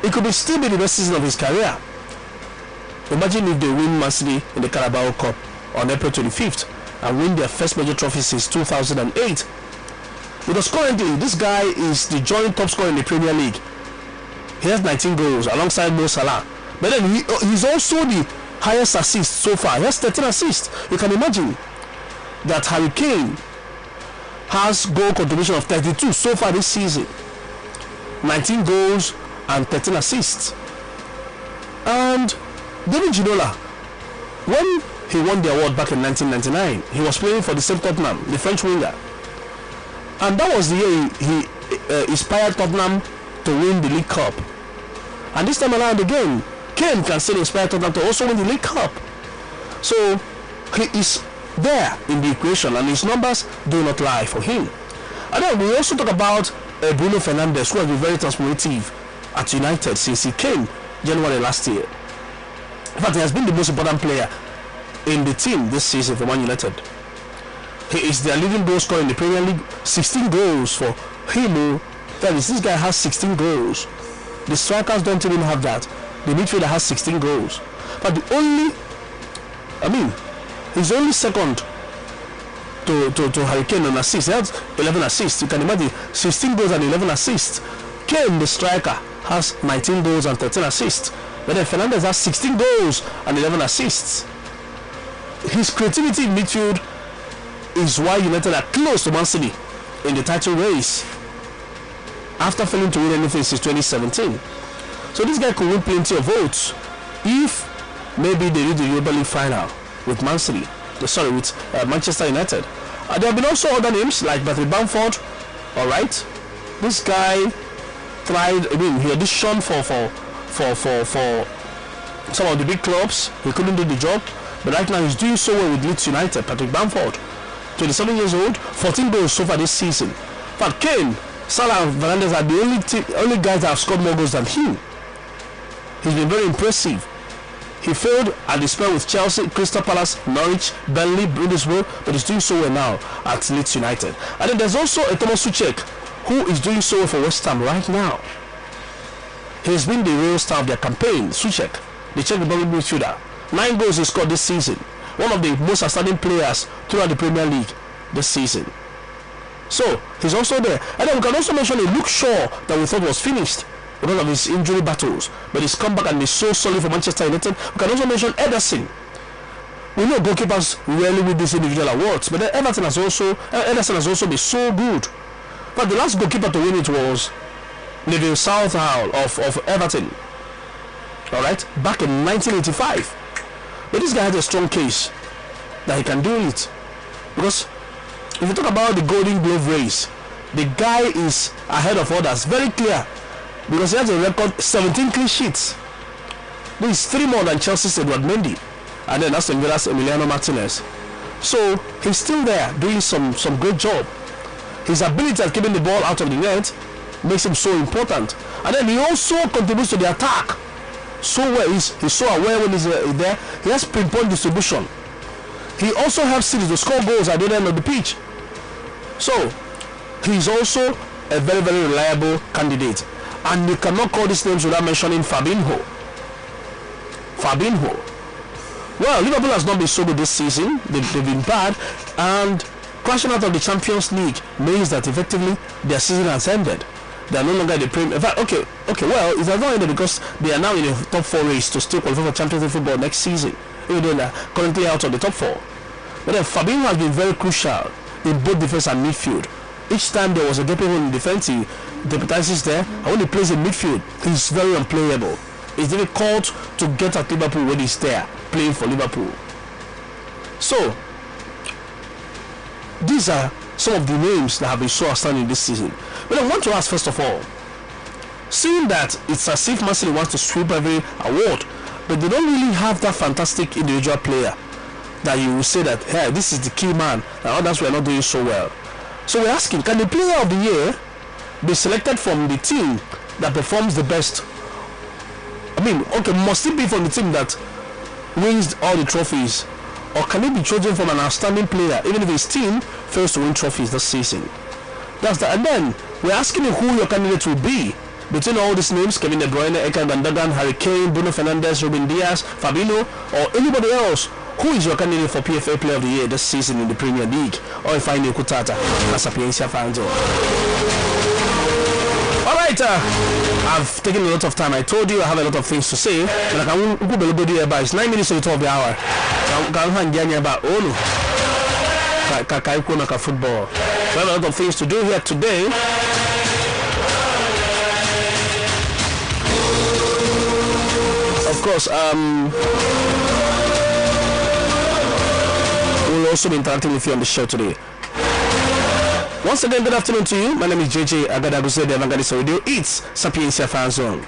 It could still be the best season of his career. Imagine if they win Man City in the Carabao Cup on April 25th and win their first major trophy since 2008. Because currently this guy is the joint top scorer in the Premier League. He has 19 goals alongside Mo Salah. But then he's also the highest assist so far. He has 13 assists. You can imagine that Harry Kane has goal contribution of 32 so far this season. 19 goals and 13 assists. And David Ginola, when he won the award back in 1999, he was playing for the same Tottenham, the French winger. And that was the year he inspired Tottenham to win the League Cup. And this time around again, Kane can still inspire Tottenham to also win the League Cup. So he is there in the equation, and his numbers do not lie for him. And then we also talk about Bruno Fernandes, who has been very transformative at United since he came January last year. In fact, he has been the most important player in the team this season for Man United. He is their leading goal scorer in the Premier League, 16 goals for him. That is, this guy has 16 goals. The strikers don't even have that. The midfielder has 16 goals. But he's only second to Harry Kane on assists. He has 11 assists. You can imagine 16 goals and 11 assists. Kane, the striker, has 19 goals and 13 assists. But then Fernandes has 16 goals and 11 assists. His creativity in midfield is why United are close to Man City in the title race after failing to win anything since 2017. So this guy could win plenty of votes if maybe they reach the Europa League final with Man City. With Manchester United. There have been also other names like Patrick Bamford. Alright, this guy tried. He auditioned for some of the big clubs. He couldn't do the job, but right now he's doing so well with Leeds United. Patrick Bamford, 27 years old, 14 goals so far this season. But Kane, Salah and Fernandes are the only guys that have scored more goals than him. He's been very impressive. He failed at the spell with Chelsea, Crystal Palace, Norwich, Burnley, Middlesbrough, but he's doing so well now at Leeds United. And then there's also a Thomas Tuchel who is doing so well for West Ham right now. He's been the real star of their campaign. Tuchel, the Czech Republic midfielder, 9 goals he scored this season. One of the most outstanding players throughout the Premier League this season. So he's also there. And then we can also mention a Luke Shaw that we thought was finished because of his injury battles, but he's come back and is so solid for Manchester United. We can also mention Ederson. We know goalkeepers rarely win these individual awards, but then Ederson has also been so good. But the last goalkeeper to win it was Neville Southall of Everton. Alright, back in 1985. But this guy has a strong case that he can do it, because if you talk about the Golden Glove race, the guy is ahead of others, very clear, because he has a record 17 clean sheets. This is 3 more than Chelsea's Edward Mendy, and then Aston Villa's Emiliano Martinez. So he's still there doing some great job. His ability at keeping the ball out of the net makes him so important, and then he also contributes to the attack so well. He's so aware when he's there. He has pinpoint distribution. He also helps City to score goals at the end of the pitch. So he's also a very, very reliable candidate. And you cannot call these names without mentioning Fabinho. Well, Liverpool has not been so good this season. They've been bad, and crashing out of the Champions League means that effectively their season has ended. They are no longer in the Premier. In fact, okay. Well, it has not ended because they are now in the top 4 race to still qualify for Champions League football next season, even though they are currently out of the top 4. But then Fabinho has been very crucial in both defense and midfield. Each time there was a gaping hole in defense, he deputizes there, and when he plays in midfield, he's very unplayable. It's difficult to get at Liverpool when he's there playing for Liverpool. So these are some of the names that have been so outstanding this season. But I want to ask, first of all, seeing that it's as if Man City wants to sweep every award, but they don't really have that fantastic individual player that you will say that, hey, this is the key man, and others were not doing so well. So we're asking, can the player of the year be selected from the team that performs the best? I mean, okay, must it be from the team that wins all the trophies, or can it be chosen from an outstanding player even if his team fails to win trophies this season? That's that. And then we're asking you who your candidate will be between all these names: Kevin De Bruyne, Eken Van Dagan, Harry Kane, Bruno Fernandes, Ruben Diaz, Fabinho, or anybody else. Who is your candidate for PFA Player of the Year this season in the Premier League? Or if I know Kutata, that's Sapientia fans. Alright, I've taken a lot of time. I told you I have a lot of things to say. But I can't go below it's 9 minutes to the top of the hour. Football. So I have a lot of things to do here today. Of course, we'll also be interacting with you on the show today. Once again, good afternoon to you. My name is JJ Agadaguse, the Evangelist Radio. It's Sapientia Fan Zone.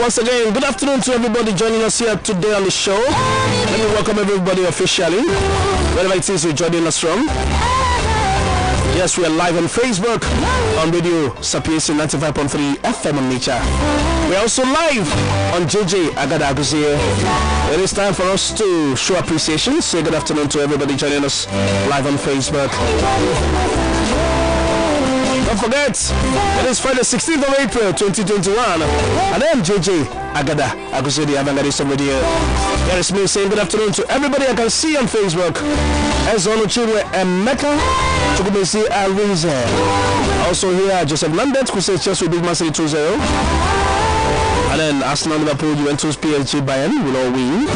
Once again, good afternoon to everybody joining us here today on the show. Let me welcome everybody officially, wherever it is you're joining us from. Yes, we are live on Facebook, on radio Sapientia 95.3 FM Onitsha. We are also live on JJ Agadaguse. It is time for us to show appreciation. Say good afternoon to everybody joining us live on Facebook. Don't forget, it is Friday, 16th of April, 2021. And I am JJ Agaguse, the Evangelist Radio. Here is me saying good afternoon to everybody I can see on Facebook. As on Chile and Mecca, Chukwumesi Arize. Also here, Joseph Landet, who says Chelsea will beat Man City 2-0. And then Arsenal, Liverpool, Juventus, PSG, Bayern will all win.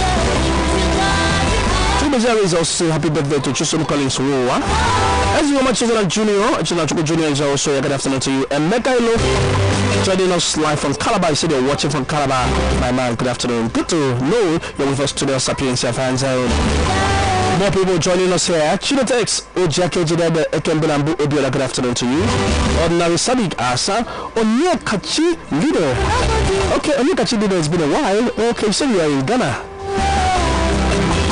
Chukwumesi is also happy birthday to Chisom Collins Wowa. As you know, my children Junior Junior is also a good afternoon to you. And Mekailo joining us live from Calabar. You said you're watching from Calabar. My man, good afternoon. Good to know you're with us today on Sapientia Fan Zone. More people joining us here. Chilotex, Ojake Jidebe, Ekembelambu, Obiola, good afternoon to you. Ordinary Sadik Asa, Onyekachi Leader. Okay, Onyekachi Leader, it's been a while. Okay, you said you are in Ghana.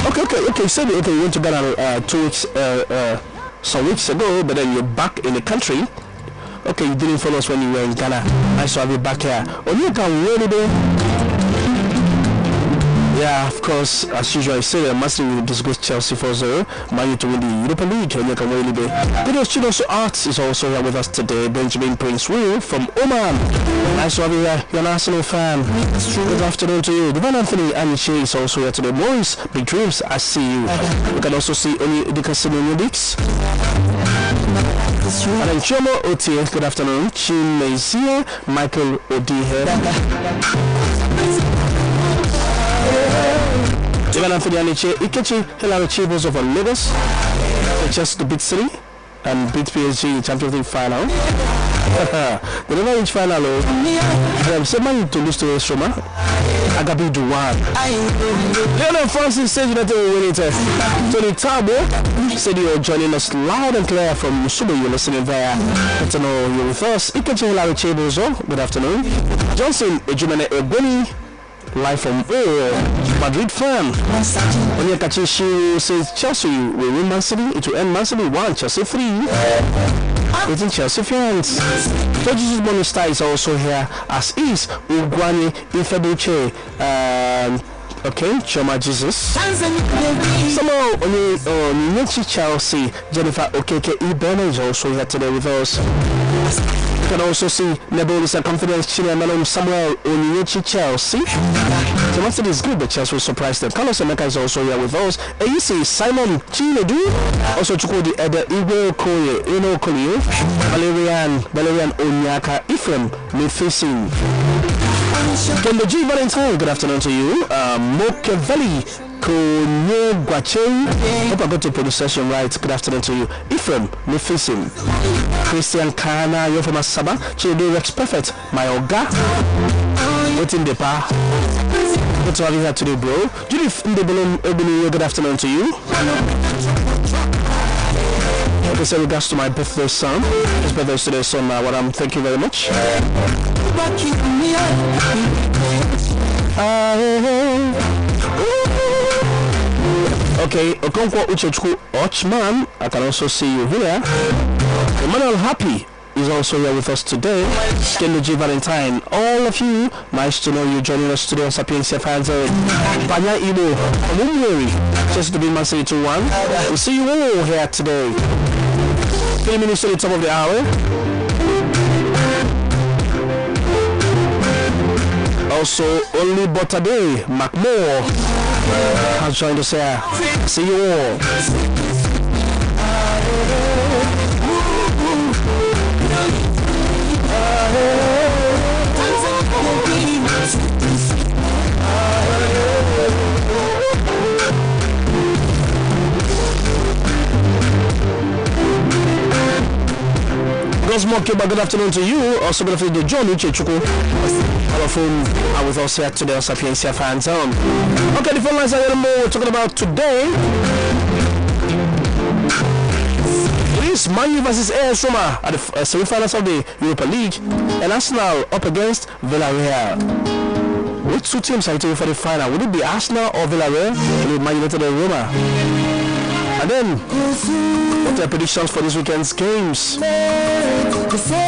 Okay, you said you went to Ghana 2 weeks, some weeks ago, but then you're back in the country. Okay, you didn't follow us when you were in Ghana. Nice to have you back here. Onyeka Leader. Yeah, of course, as usual, I say Man City will disgrace Chelsea 4-0. Man U to win the Europa League. Video Studios Arts is also here with us today. Benjamin Prince Will from Oman. Nice to have you here. You're an Arsenal fan. Good afternoon to you. Divine Anthony Aniche is also here today. Maurice, Big Dreams, I see you. You can also see Oni Dikasimo Dix. And then Chomo Otie, good afternoon. Chin Mezia, Michael Odihe. Divine Anthony Aniche, Ikechi, Hilary Chibos of Lagos. Just to beat City and beat PSG in Champions League final. They never reach final. Someone to lose to AS Roma. Agabi Duwan. Lionel Francis says that they will win it. Tony Tabo said you're joining us loud and clear from Musubo. You're listening there. Good to know you're with us. Ikechi Hilary Chibos. Good afternoon. Johnson Ejumene Ebony. Live from Madrid fan. Onyekachi says Chelsea will win Man City. It will end Man City 1, Chelsea 3. Within Chelsea fans. George's Monista is also here, as is Ugwani Ifebuche. Okay, Choma Jesus. Somehow Onyekachi Chelsea. Jennifer Okeke Ibene is also here today with us. You can also see Nebolis and Confidence Chilean Samuel Onyekachi Chelsea. So once it is good, but Chelsea will surprise them. Carlos Emeka is also here with us. AEC Simon Chinedu, also Chukudi Ede Igwe Okoye, Eno Okoye, Valerian Onyaka, Ephraim Mefisin. Kendo G Valentine, good afternoon to you. Mokevelli Konye Guache. Hope I got the pronunciation right. Good afternoon to you. Ephraim Mefisin. Christian Kana, you're from Asaba. Chinedu Rex Perfect, my Oga. Waiting the pa. Good to have you here today, bro. Judith Ndebelum Ebony, good afternoon to you. Okay, so regards to my birthday son. His birthday is today, son. Thank you very much. Okay, Okonkwo Uchechku Ochman. I can also see you here. Emmanuel Happy is also here with us today. Kendo G Valentine, all of you, nice to know you joining us today on Sapientia fans. Banya Ibo, Omumweri, just to be Man City 2-1. We'll see you all here today. 3 minutes to the top of the hour. Also, only but a day, McMore has joined us here. See you all. Good afternoon to you. Also good afternoon to John Uchechuku. All of whom are with us here today on Sapientia Fan Zone. Okay, the phone lines are more we're talking about today. It is Man U versus AS Roma at the semi-finals of the Europa League, and Arsenal up against Villarreal. Which two teams are you taking for the final? Would it be Arsenal or Villarreal? Will it be Man United or Roma? And then, what are predictions for this weekend's games?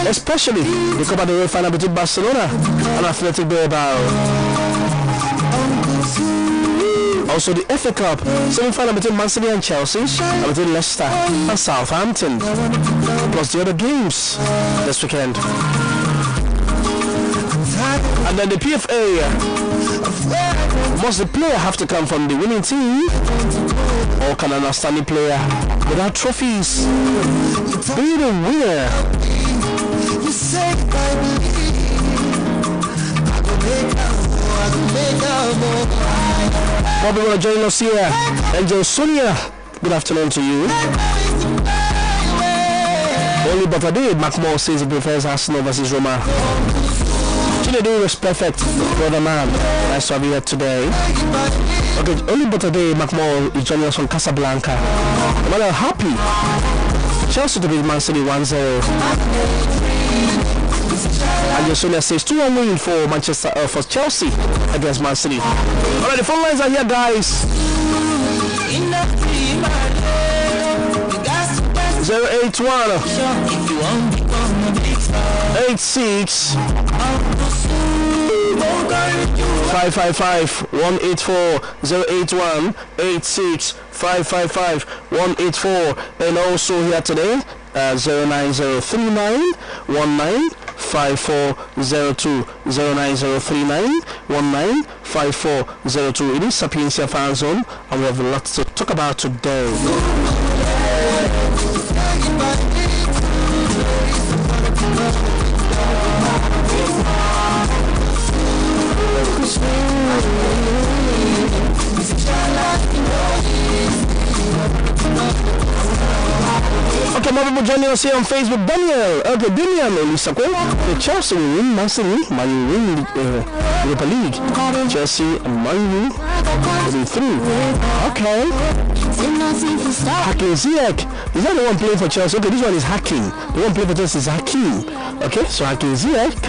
Especially the Copa del Rey final between Barcelona and Athletic Bilbao. Also the FA Cup semi-final between Man City and Chelsea, and between Leicester and Southampton. Plus the other games this weekend. And then the PFA. Must the player have to come from the winning team, or can an outstanding player without trophies be the winner? Bobby will join us here. Angel Sonia, good afternoon to you. Only but a day, McMore says he prefers Arsenal versus Roma. Chinedu is perfect, brother man. Nice to have you here today. Okay, only but a day, McMore is joining us from Casablanca. Well, happy. Chelsea to beat Man City 1-0. And Yosonia says 2-1 win for Manchester for Chelsea against Man City. Alright, the phone lines are here, guys. 081 86 555 184 081 86 555 184, and also here today 09039 19 5402 09039 19 5402. It is Sapientia Fan Zone, and we have a lot to talk about today. Okay, more people joining us here on Facebook. Daniel, the Chelsea will win, Man City, Man U win Europa League. Chelsea and Man U will be through. Okay. Hakim Ziyech, is that the one playing for Chelsea? Okay, this one is Hakim. The one playing for Chelsea is Hakim. Okay, so Hakim Ziyech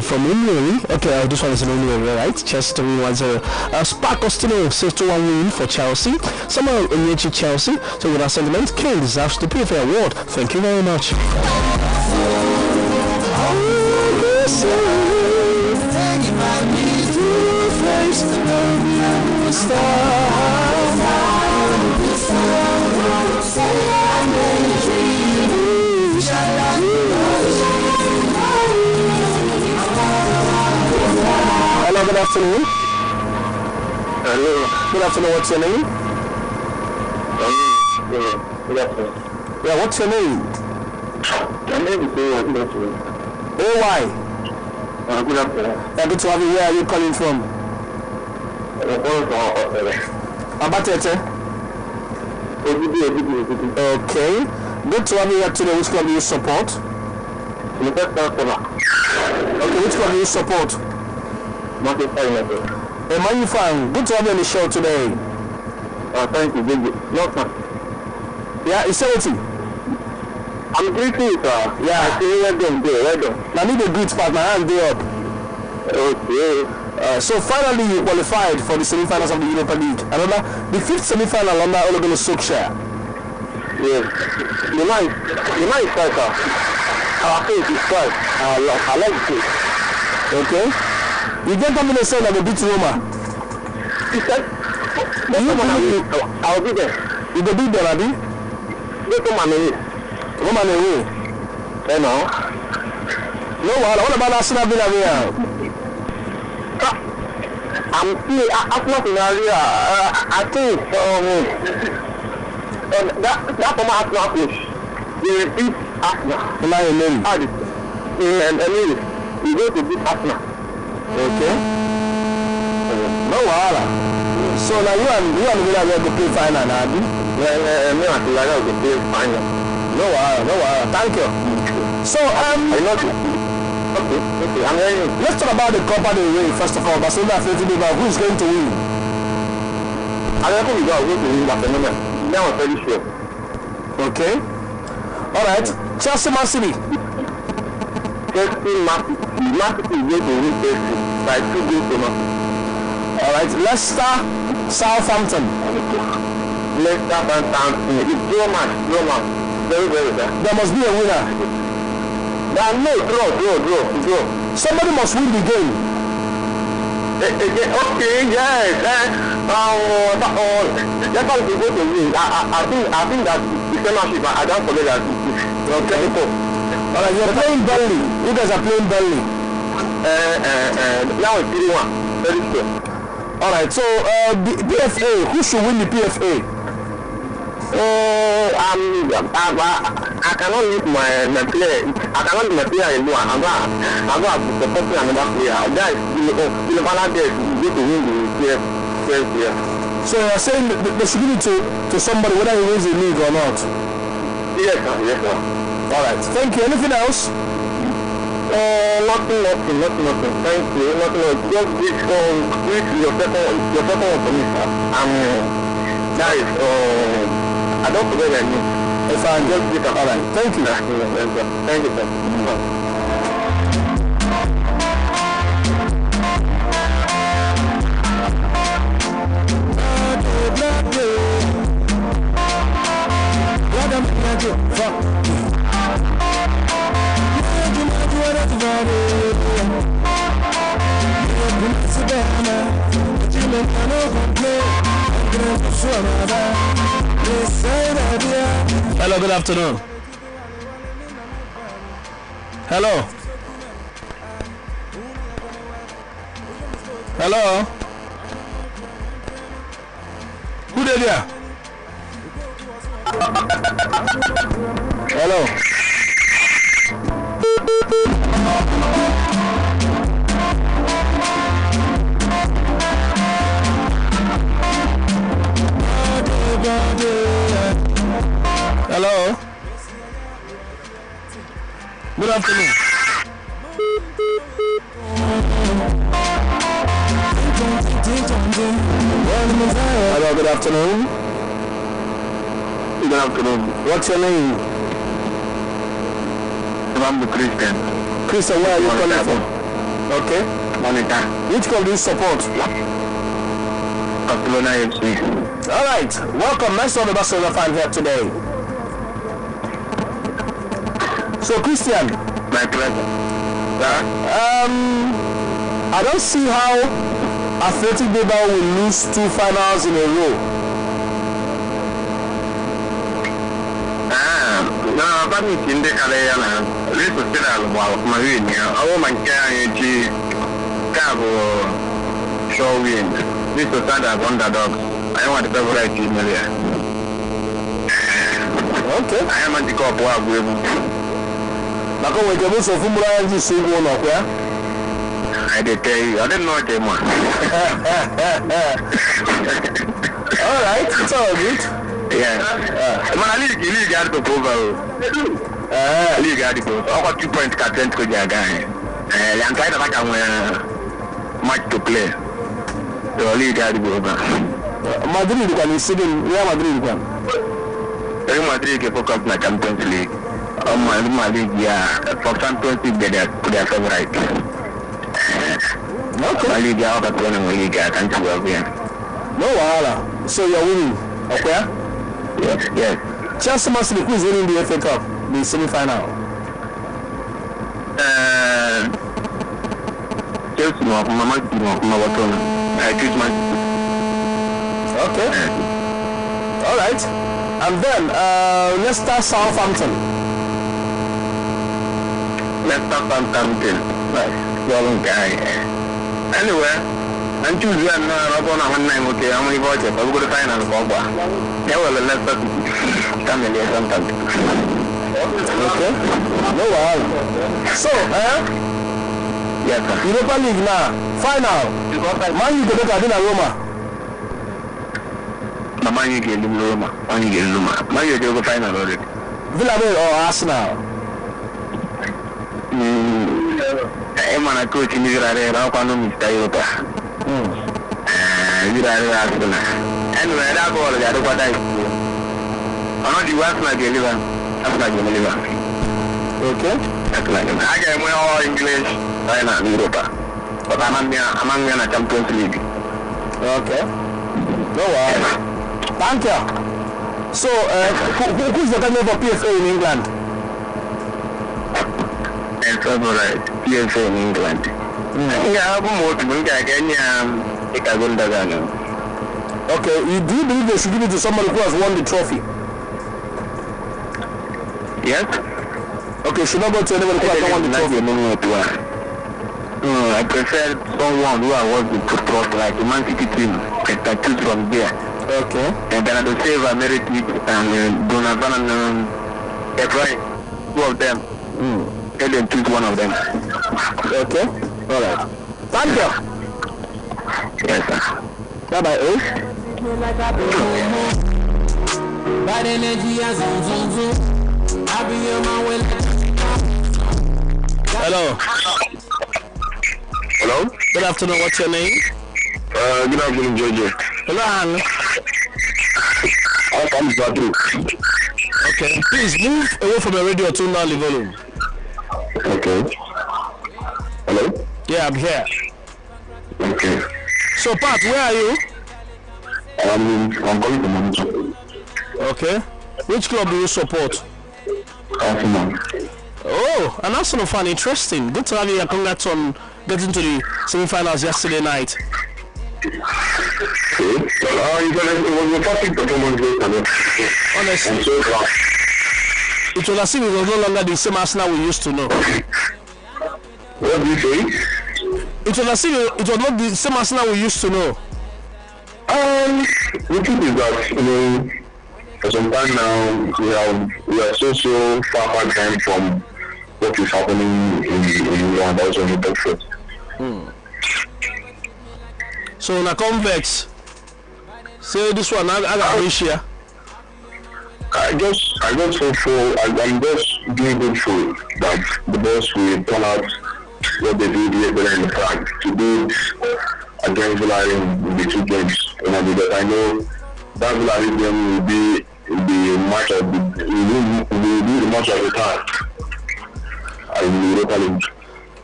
from Umuri. Okay, this one is an Umuri, right? Chelsea to win 1-0. Spark Costello says 2-1 win for Chelsea. Samuel Onyechi Chelsea. So with our sentiment, Kane deserves the PFA award. Thank you very much. Hello, good afternoon. Hello. Good afternoon, what's your name? Good afternoon. Yeah, what's your name? My name is AY. AY. Good afternoon. Yeah, good to have you. Where are you calling from? Abatete. Okay. Good to have you here today. Which club do you support? Okay, which club do you support? Manchester United. A Man U fan. Good to have you on the show today. Thank you, baby. No, sir. Yeah, it's 70. I'm greeting you, sir. Yeah. I see you well done. I need a greet part. My hand day up. Okay. So finally you qualified for the semi-finals of the Europa League. Another, the fifth semi-final under Ole Gunnar Solskjaer. Yes. The man is right, sir. Our faith is right. I like it. Okay. You get something to say that they beat Roma. He said, I'll be there. You go beat them, Abi? Roma away. You know. No, what about Arsenal Villa here? I'm still Arsenal scenario. I think that former Arsenal coach, they beat Arsenal. And we go to beat Arsenal. Okay. No wahala. So now you and Villa will play final, Abi? Me and Villa will play final. No wahala. Thank you. So Okay, I'm hearing you. Let's talk about the Copa del Rey first of all. Barcelona Athletic Bilbao, who is going to win? I reckon we got to win Barcelona. That was very sure. Okay. Alright. Chelsea Man City. Chelsea Man City is going to win Chelsea by 2 goals to nothing. Alright. Leicester Southampton. Leicester Southampton. It's draw match. Very bad. There must be a winner. No, draw. Somebody must win the game. Okay, yes. That's how we go to win. I think that the championship, I don't forget that. Okay. Alright, you're playing Burnley. You guys are playing Burnley. Now it's 3-1. Very sure. Alright, so the PFA, who should win the PFA? I cannot leave my player. I cannot leave my player alone. I'm going to support another player. That is the final day to win the player. So you're saying they should give it to somebody whether he wins the league or not? Yes, sir. Alright, thank you. Anything else? Nothing. Thank you. Nothing. Just this your second one for me, sir. That is I don't forget that name. If I just pick up. Alright, thank you. Thank you, sir. Hello, good afternoon. Hello. Hello. Who did there? Hello. Hello. Good afternoon. Hello, good afternoon. Good afternoon. What's your name? I'm the Christian. Christian, where are you calling from? Okay. Monica. Which club do you support? Barcelona FC. Alright, welcome. Let's talk about Barcelona fan here today. So, Christian. My pleasure. I don't see how Athletic Bilbao will lose 2 finals in a row. No, but it's in the Calais. This is still about Marine. I want my carriage cabo show win. This is sad as underdog. I want the favorite team here. Okay. I am at the cup. I can't wait to lose a Fumura and see one of where. I did tell you, I didn't know it anymore. Alright, it's all good. Yeah. Man, league had to go over. League had to go. I got 2 points captain to the guy. I'm trying to make a match to play. So league had to go over. Madrid can sit in Real Madrid. Real Madrid can focus on the Champions League. My league, yeah, for Champions League, they're favorite. Okay. My league, I can't again. No, so you're winning. Okay? Yes. Chelsea must be who's winning the FA Cup, the semi-final. Chelsea, okay. Alright. And then, Leicester Southampton. Leicester Southampton. Right. Young guy. Anyway, I'm choosing one name. Okay, how many voices? I'm going to find out about that. There will Leicester Southampton. Okay. No worries. So, yes, sir. Europa League now. Final. Man, you go back to Roma. Man, you get Roma. Man, you get Roma. Man, you go final already. Villarreal or Arsenal? I'm a coach in Israel. How can you miss Toyota? Israel Arsenal. Anyway, that goal, I don't want to. I'm not the worst like Elivan. That's like Elivan. Okay. That's like I get all English. I'm not Europa. But I'm in a Champions League. Okay. No worries. Thank you. So, who's the kind of PFA in England? Favorite PFA in England. Yeah, I'm more to bring again. Okay, do you believe they should give it to somebody who has won the trophy? Yes. Okay, should not go to anybody who has not won the trophy. I prefer someone who has won the trophy, like the Man City team. I can choose from there. Okay. And then I will save American and Donovan and Efrain. 2 of them. Let them choose one of them. Okay. Alright. Thank you. Yes, sir. Bye-bye, Hello. Hello? Good afternoon. What's your name? Good afternoon, Jojo. Hello. I'm Zatu. Okay. Please move away from the radio to now the volume. Okay. Hello? Yeah, I'm here. Okay. So, Pat, where are you? I'm calling from Onitsha. Okay. Which club do you support? Arsenal. Oh, an Arsenal fan. Interesting. Good to have you. Congrats on getting to the semi-finals yesterday night. was a perfect performance. Honestly, it was as if it was no longer the same Arsenal we used to know. What do you say? It was as if it was not the same Arsenal we used to know. The truth is that, for some time now, we are so far time from what is happening in England, also in the top four. So na convex. Say this one I got Asia. I'm just hopeful. I'm just doing hopeful that the boss will turn out what they did yesterday in the park to do against Villarreal in the 2 games. Because I know that Villarreal game will be the match of the match of the time. In the Europa League.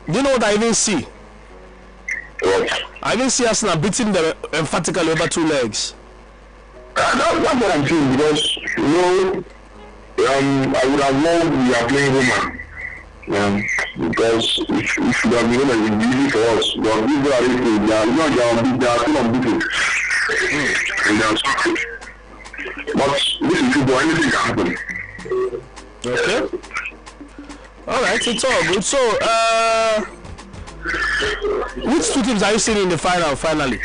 Do you know what I even see? What? I even see Arsenal beating them emphatically over 2 legs. That's what I'm saying, because I would have loved we are playing Roma. Because if we have been Roma, it would be easy for us. But these are they are still unbeaten. And they are struggling. But this is football, anything can happen. Okay. Alright, it's all good. So, which 2 teams are you seeing in the final, finally?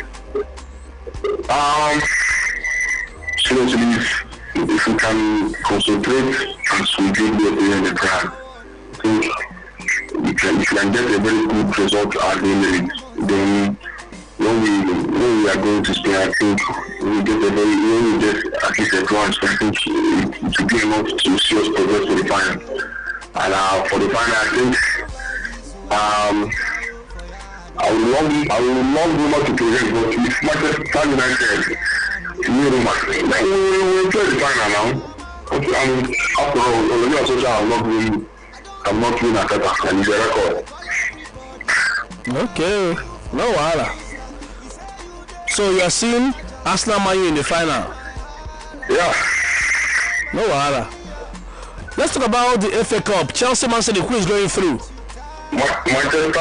Seriously, if we can concentrate and sweeping the in the crowd, I think if we can get a very good result at the end of it, then when we are going to stay, I think we get at least a draw, so I think it will be enough to see us progress to the final. And for the final, I think I would love Roma to progress, but if Manchester United we'll play the final now. After all, I'm not winning at that, and it's a record. Okay, no wahala. So you are seeing Arsenal Man U in the final? Yeah. No wahala. Let's talk about the FA Cup. Chelsea Man City, who is going through? Manchester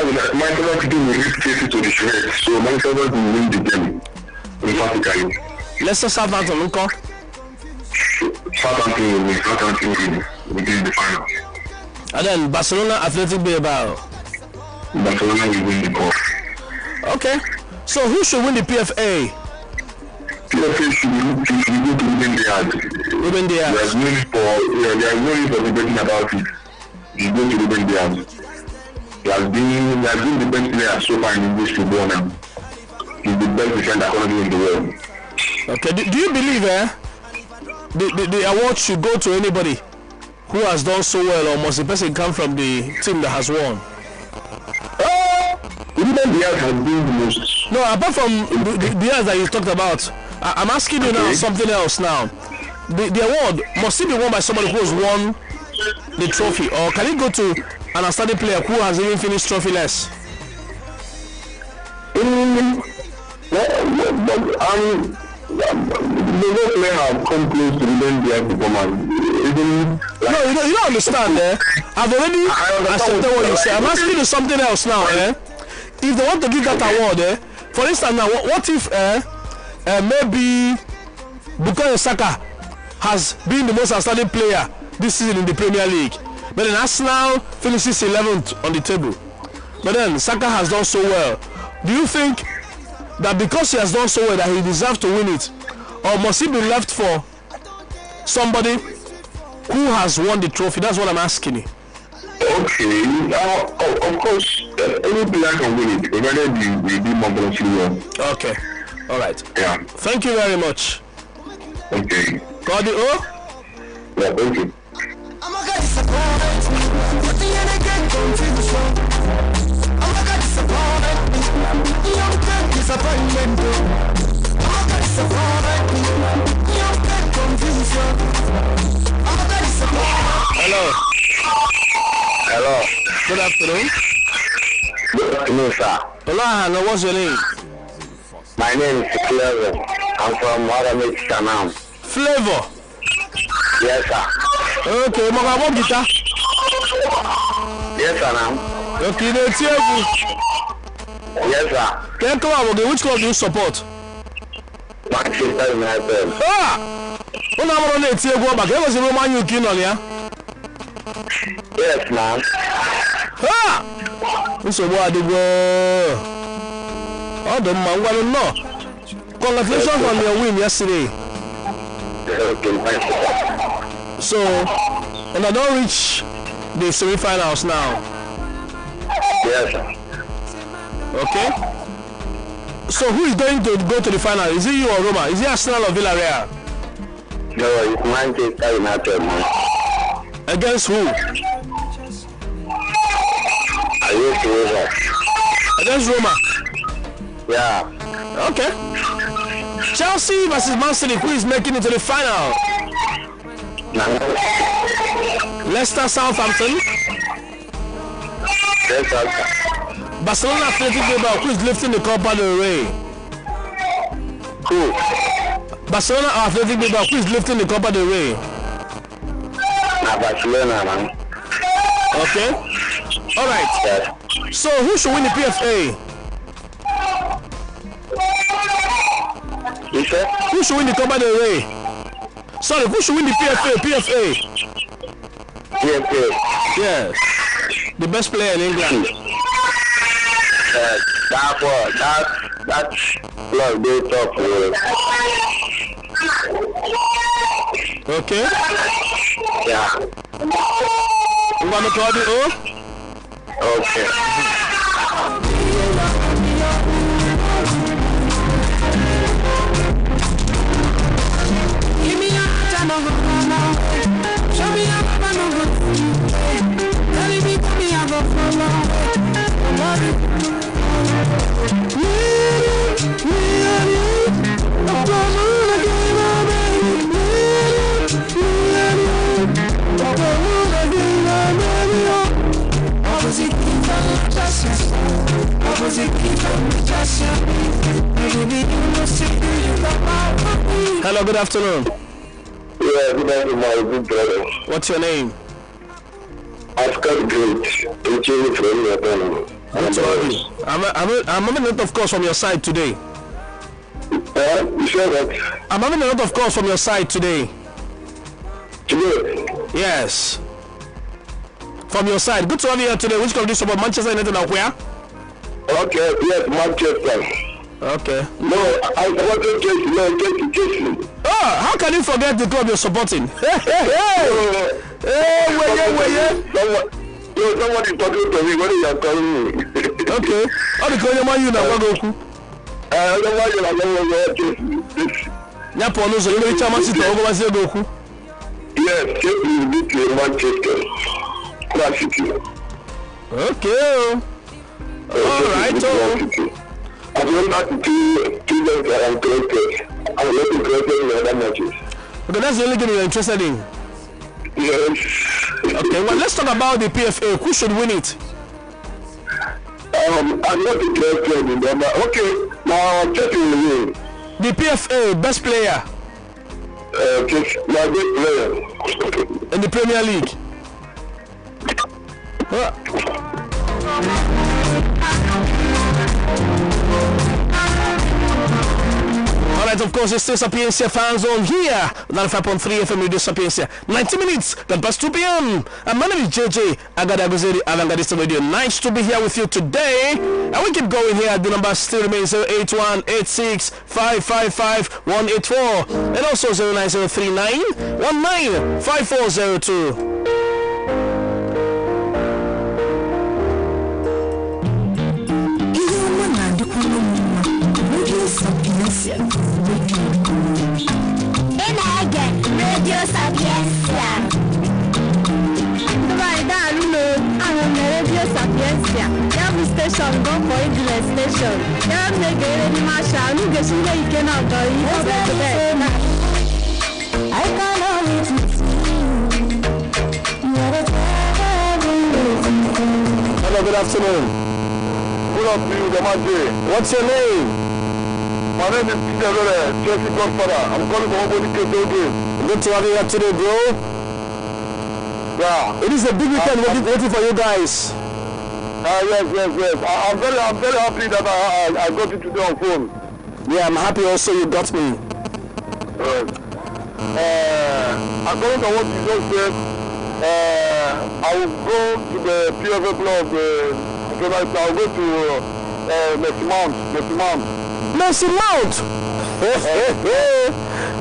City will reach Chelsea to the shred, so Manchester will win the game. Emphatically. Leicester Southampton, look on. Southampton will win the final. And then Barcelona Athletic Bilbao. Barcelona will win the cup. Okay. So who should win the PFA? PFA should go to Ruben Diaz. Ruben Diaz. There's no need for debating about it. You go to Ruben Diaz. He has been the best player so far in English football now. He's the best defender currently in the world. Okay, do you believe the award should go to anybody who has done so well, or must the person come from the team that has won? Ruben Diaz has been the most. No, apart from the Diaz that you talked about, I'm asking you now something else now. The award, must it be won by somebody who has won the trophy, or can it go to an outstanding player who has even finished trophyless? The best player have come close to Ruben Diaz performance. No, you don't understand. I've already accepted what you say. I'm asking you something else now. If they want to give that award, for instance, now what if maybe Bukayo Saka has been the most outstanding player this season in the Premier League, but then Arsenal finishes 11th on the table, but then Saka has done so well? Do you think that because he has done so well that he deserves to win it, or must he be left for somebody who has won the trophy? That's what I'm asking you. Okay, of course, any player can win it, provided you do marvelously well. Okay, all right. Yeah. Thank you very much. Okay. Call the O? Yeah, thank you. Hello. Hello. Good afternoon. Good afternoon, sir. Hello, what's your name? My name is Flavor. I'm from Onitsha. Flavor. Yes, sir. Okay, Mogabo guitar. Yes, sir, now. Okay, let's hear you. Yes, sir. Can you come out again? Which club do you support? Manchester United. Ah! When I'm on it, you go back. There was a Roman you king on here. Yes, man. Ah! So what do you go? Oh, the man, well, no. Congratulations on your win yesterday. Okay, thank you. So, and I don't reach the semi-finals now. Yes, sir. Okay. So who is going to go to the final? Is it you or Roma? Is it Arsenal or Villarreal? No, it's Manchester United, man. Against who? Against Roma. Against Roma. Yeah. Okay. Chelsea versus Man City. Who is making it to the final? Leicester, Southampton. Yes, sir. Barcelona, Athletic Bilbao. Who is lifting the Copa del Rey? Who? Barcelona or Athletic Bilbao. Who is lifting the Copa del Rey? Barcelona, man. Okay. All right. Yes. So who should win the PFA? You said? Who should win the Copa del Rey? Sorry, who should win the PFA? PFA. PFA. Yes. The best player in England. That's not good talk. Okay. Yeah. You want to call the O? Okay. Give me a channel, show me a channel. Tell me I go follow. Hello, good afternoon. Yeah, good afternoon, my good brother. What's your name? Oscar Great. Good to have you. I'm having a lot of calls from your side today. You sure that? I'm having a lot of calls from your side today. Today? Yes. From your side. Good to have you here today. Which club do you support? Manchester United or where? Okay, yes, Manchester. Okay. No, I supported Chelsea. No, Chelsea. Oh, how can you forget the club you're supporting? Hey, Somebody talking to me. What are you telling me? Okay. How do you know you now? Go. Nyapo no so you reach Manchester over was go. Yes, Chelsea beat Manchester City. Okay. All right. I'm not to two that I'm interested. I'm not interested in other matches. Okay, that's the only game you're interested in. Yes. Okay, well, let's talk about the PFA. Who should win it? I'm not interested in them. Okay, now I'm checking the win. The PFA, best player. My best player. In the Premier League. Alright, of course, it's still Sapientia fan zone here. 95.3 FM Radio Sapientia. 90 minutes, past 2 p.m. And my name is JJ Agadaguzeri Avangadista Radio. Nice to be here with you today. And we keep going here. The number still remains 081-86-555-184 and also 09039-195402. Radio Sapientia. Radio Sapientia. Every station go for English station. Every day Masha, you get you cannot go. I can only Hello, good afternoon. Good afternoon, Damage. What's your name? My name is Peter Chelsea Godfather. I'm calling from Obonike. Good to have you here today, bro. Yeah. It is a big weekend waiting for you guys. Yes. I'm very happy that I got you today on phone. Yeah, I'm happy also you got me. According to what you just said, I will go to the PFA club. I'll go to Mercy Mount.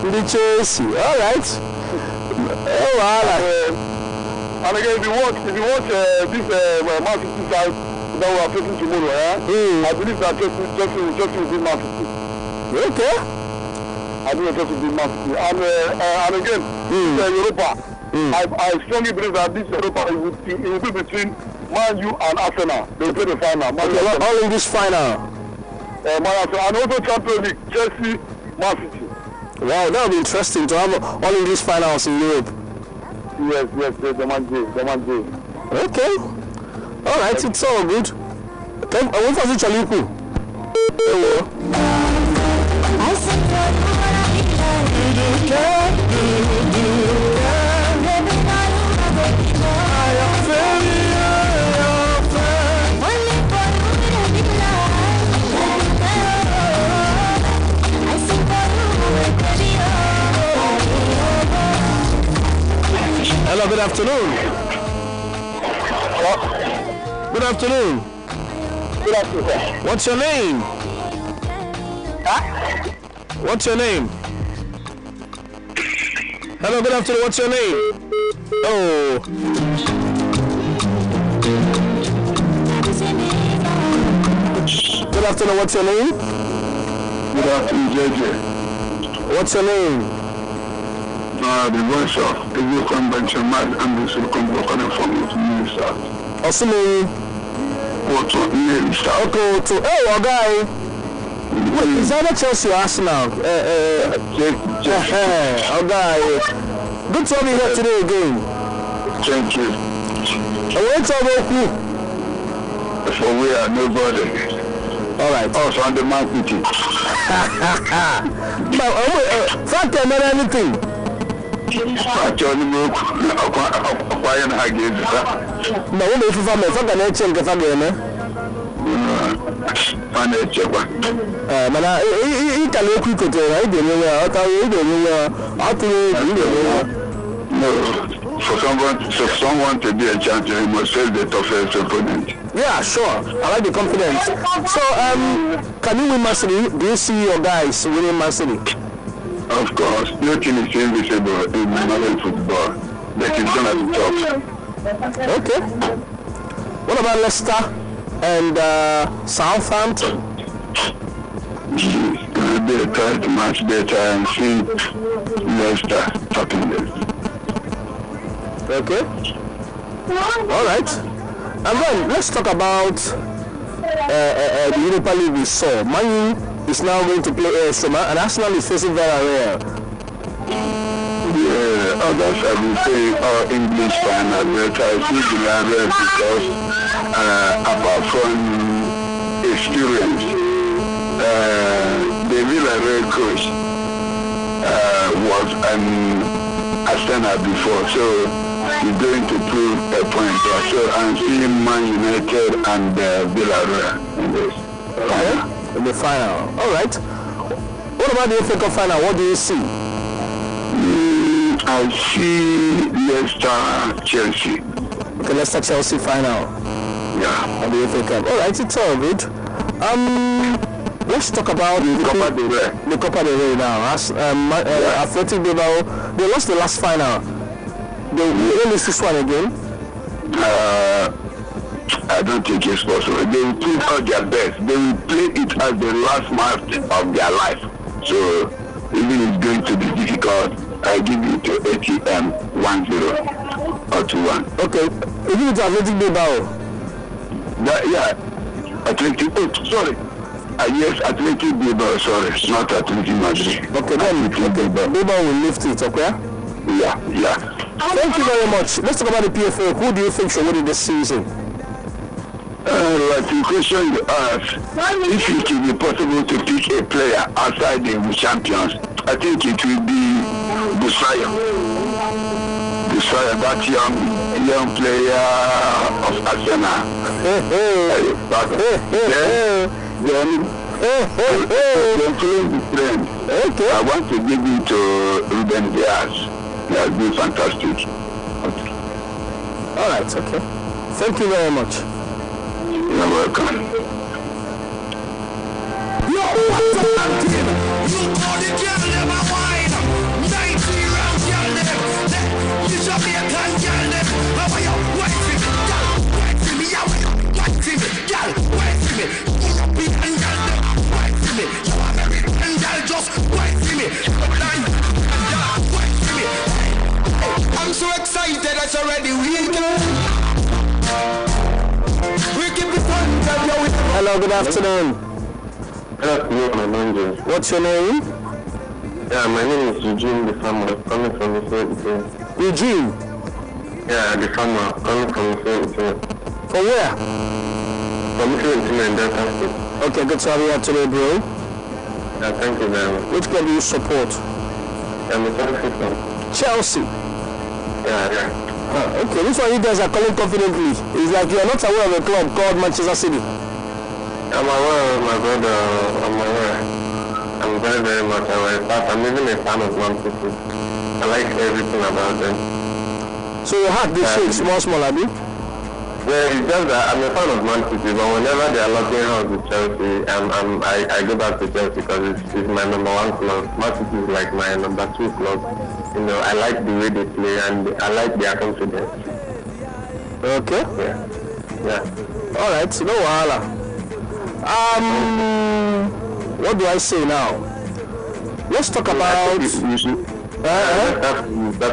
The Chelsea. All right. And again, if you watch this Man City side that we are facing tomorrow, I believe that Chelsea will be Man City. Okay. I believe Chelsea will be Man City. And again, Europa. I strongly believe that this Europa will be between Man U and Arsenal. They will play the final. All in this final. And also Champions League, Chelsea, Man City. Wow, that would be interesting to have all in these finals in Europe. Yes, the man J. Okay. All right, it's all good. What was it, Chaliku? Hello, good afternoon. Good afternoon. Good afternoon. What's your name? What's your name? Hello, good afternoon. What's your name? Oh. Good afternoon. What's your name? Good afternoon, JJ. What's your name? The voice of the new convention might and this will come back on the phone with Minister. Osimo. Minister. Okay, to oh, guy. Wait, is that Chelsea or Arsenal? Okay. Good to have you here today again. Thank you. What's about you? For we are nobody. All right. Also on the Man City. Fact, anything. No, when if I'm a fucking agent, if I'm going for someone to be a champion, he must face the toughest opponent. Yeah, sure. I like the confidence. So, can you win Man City? Do you see your guys winning Man City? Of course, nothing is invisible in modern football. That is going to be tough. Okay. What about Leicester and Southampton? It's going to be a tight match better and see Leicester topping this. Okay. All right. And then let's talk about the Europa League we saw. Man U is now going to play AS Roma and Arsenal is facing Villarreal. Yeah, others have been saying English final, but I see Villarreal because apart from experience, the Villarreal coach was an Arsenal before, so he's going to prove a point. So I'm seeing Man United and Villarreal in this final. In the final. All right. What about the FA Cup final? What do you see? I see Leicester Chelsea. Okay, Leicester Chelsea final. Yeah. And the FA Cup. All right, it's all good. Let's talk about the Copa del Rey now. Athletic Bilbao, they lost the last final. They will lose this one again. I don't think it's possible. They will put out their best. They will play it as the last match of their life. So even it's going to be difficult, I give it to ATM 1-0 or 2-1. Okay, even it's Athletic Bilbao. Yeah, Athletic. Oh, sorry. Yes, Athletic Bilbao. Sorry, it's not Athletic Madrid. Okay, then Bilbao will lift it. Okay. Yeah. Thank you very much. Let's talk about the PFA. Who do you think should win this season? Like the question you asked, if it will be possible to pick a player outside the champions, I think it will be Busaya, that young young player of Arsenal. Then following the trend, I want to give it to Ruben Diaz. He has been fantastic. All right, okay. Thank you very much. You're welcome. You call the girl them a wine 90 rounds girl them you should be a can girl them how are you wait for me girl wait for me how are you wait for me girl wait for me European girl them wait for me you American girl just wait for me wait for me I'm so excited it's already weekend we keep it fun. Hello, good afternoon. My name is. What's your name? Yeah, my name is Eugene, the farmer, coming from the same. Eugene? Yeah, the farmer, coming from the same. From where? From the same in Delta State. Okay, good to have you here today, bro. Yeah, thank you very much. Which club do you support? I'm a Chelsea fan. Chelsea? Yeah. Okay, this one you guys are calling confidently. It's like you are not aware of a club called Manchester City. I'm aware of my brother, I'm aware. I'm very, very much aware. In fact, I'm even a fan of Man City. I like everything about them. So your heart they shake small, Abi? Well, it's just that I'm a fan of Man City, but whenever they are locking hands with Chelsea, I go back to Chelsea because it's my number one club. Man City is like my number two club. You know, I like the way they play and I like their confidence. Okay. Yeah. All right, no wahala. What do I say now? Let's talk about. That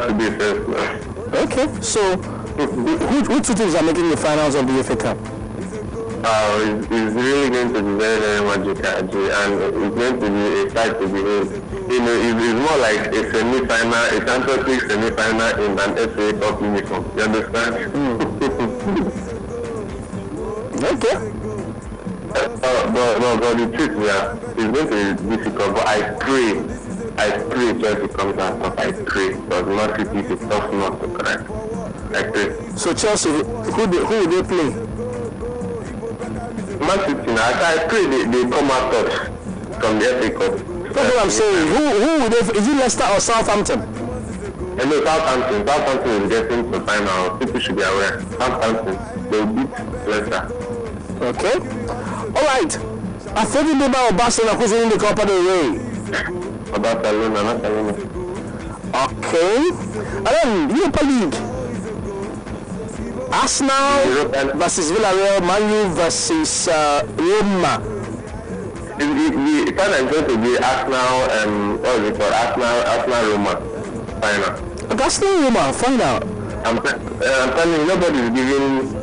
should be first. Okay, so which two teams are making the finals of the FA Cup? It's really going to be very, very magical, and it's going to be a fight to behold. You know, it's more like a semi-final, a Champions League semi-final in an FA Cup uniform. You understand? Okay. But the truth, it's going to be difficult. But I pray Chelsea comes out. I pray because Man City is a tough nut to crack. I pray. So Chelsea, who will they play? Man City, I pray they come out tough from the FA Cup. That's what I'm saying. Who would they? Is it Leicester or Southampton? No, Southampton. Southampton is getting to the final. People should be aware. Southampton, they will beat Leicester. Okay. All right. I thought you knew about Barcelona who's winning the Copa del Rey. Barcelona. Okay. And then Europa League. Arsenal versus Villarreal, Man U versus Roma. The final is going to be Arsenal what is it called? Arsenal Roma final. Arsenal Roma final. I'm telling you, nobody is giving.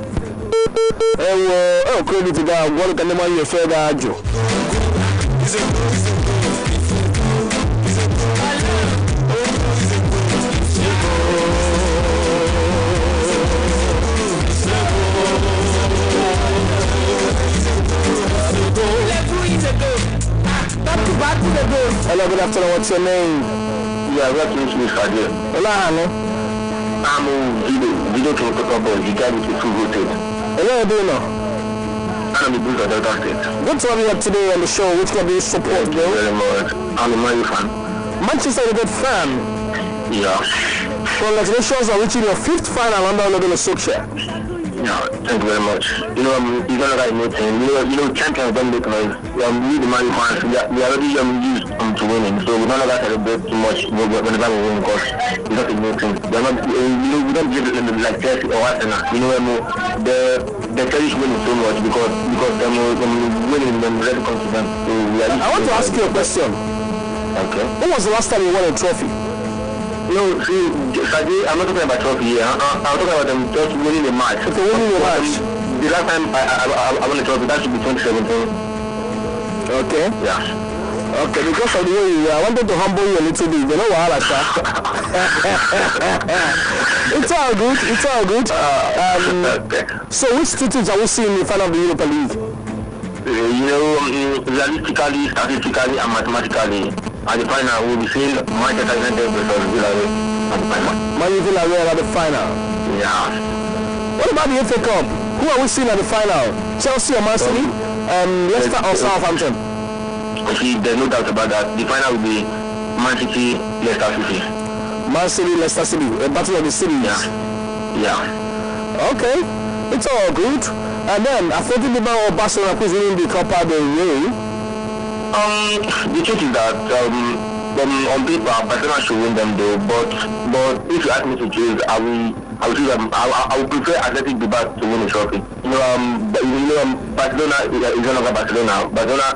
Credit to that. What can the man you further Joe? Hello, good afternoon. What's your name? Yeah, what is Miss Fadil? Hello, I'm video to the couple. You got it to rotate. Hello, do you know? I'm the Bulls of Delta State. Good to have you here today on the show. Which can be support, bro? Very much. I'm a Man U fan. Manchester United fan. Yeah. Congratulations on reaching your 5th final under Ole Gunnar Solskjaer. Yeah, thank you very much. You know, you don't know that anything. You know, champions don't make noise. We the Man U fans, we are already used to winning, so we don't know that celebrate too much whenever we win because it's not a new thing. They're not, we don't give them like Chelsea or Arsenal. You know, they cherish winning so much because winning them very confident. So I want to ask you a question. Okay. When was the last time you won a trophy? No, see, I'm not talking about trophy here. I'm talking about them just winning the match. Okay, winning the match. The last time I won a trophy, that should be 2017. Okay. Yeah. Okay, because of the way you I wanted to humble you a little bit. You know what, Alaska? It's all good. Okay. So which two teams are we seeing in the final of the Europa League? Realistically, statistically, and mathematically, at the final, we'll be seeing Manchester United versus Villarreal at the final. Man U Villarreal at the final. Yeah. What about the FA Cup? Who are we seeing at the final? Chelsea or Man City? Leicester or Southampton? See, there's no doubt about that. The final will be Man City, Leicester City. Man City, Leicester City. A battle of the cities. Yeah. Okay. It's all good. And then, I thought about Barcelona who's winning the Copa del Rey. The truth is that on paper, Barcelona should win them though. But if you ask me to choose, I will prefer Athletic Bilbao to win the trophy. Barcelona is no longer Barcelona. Barcelona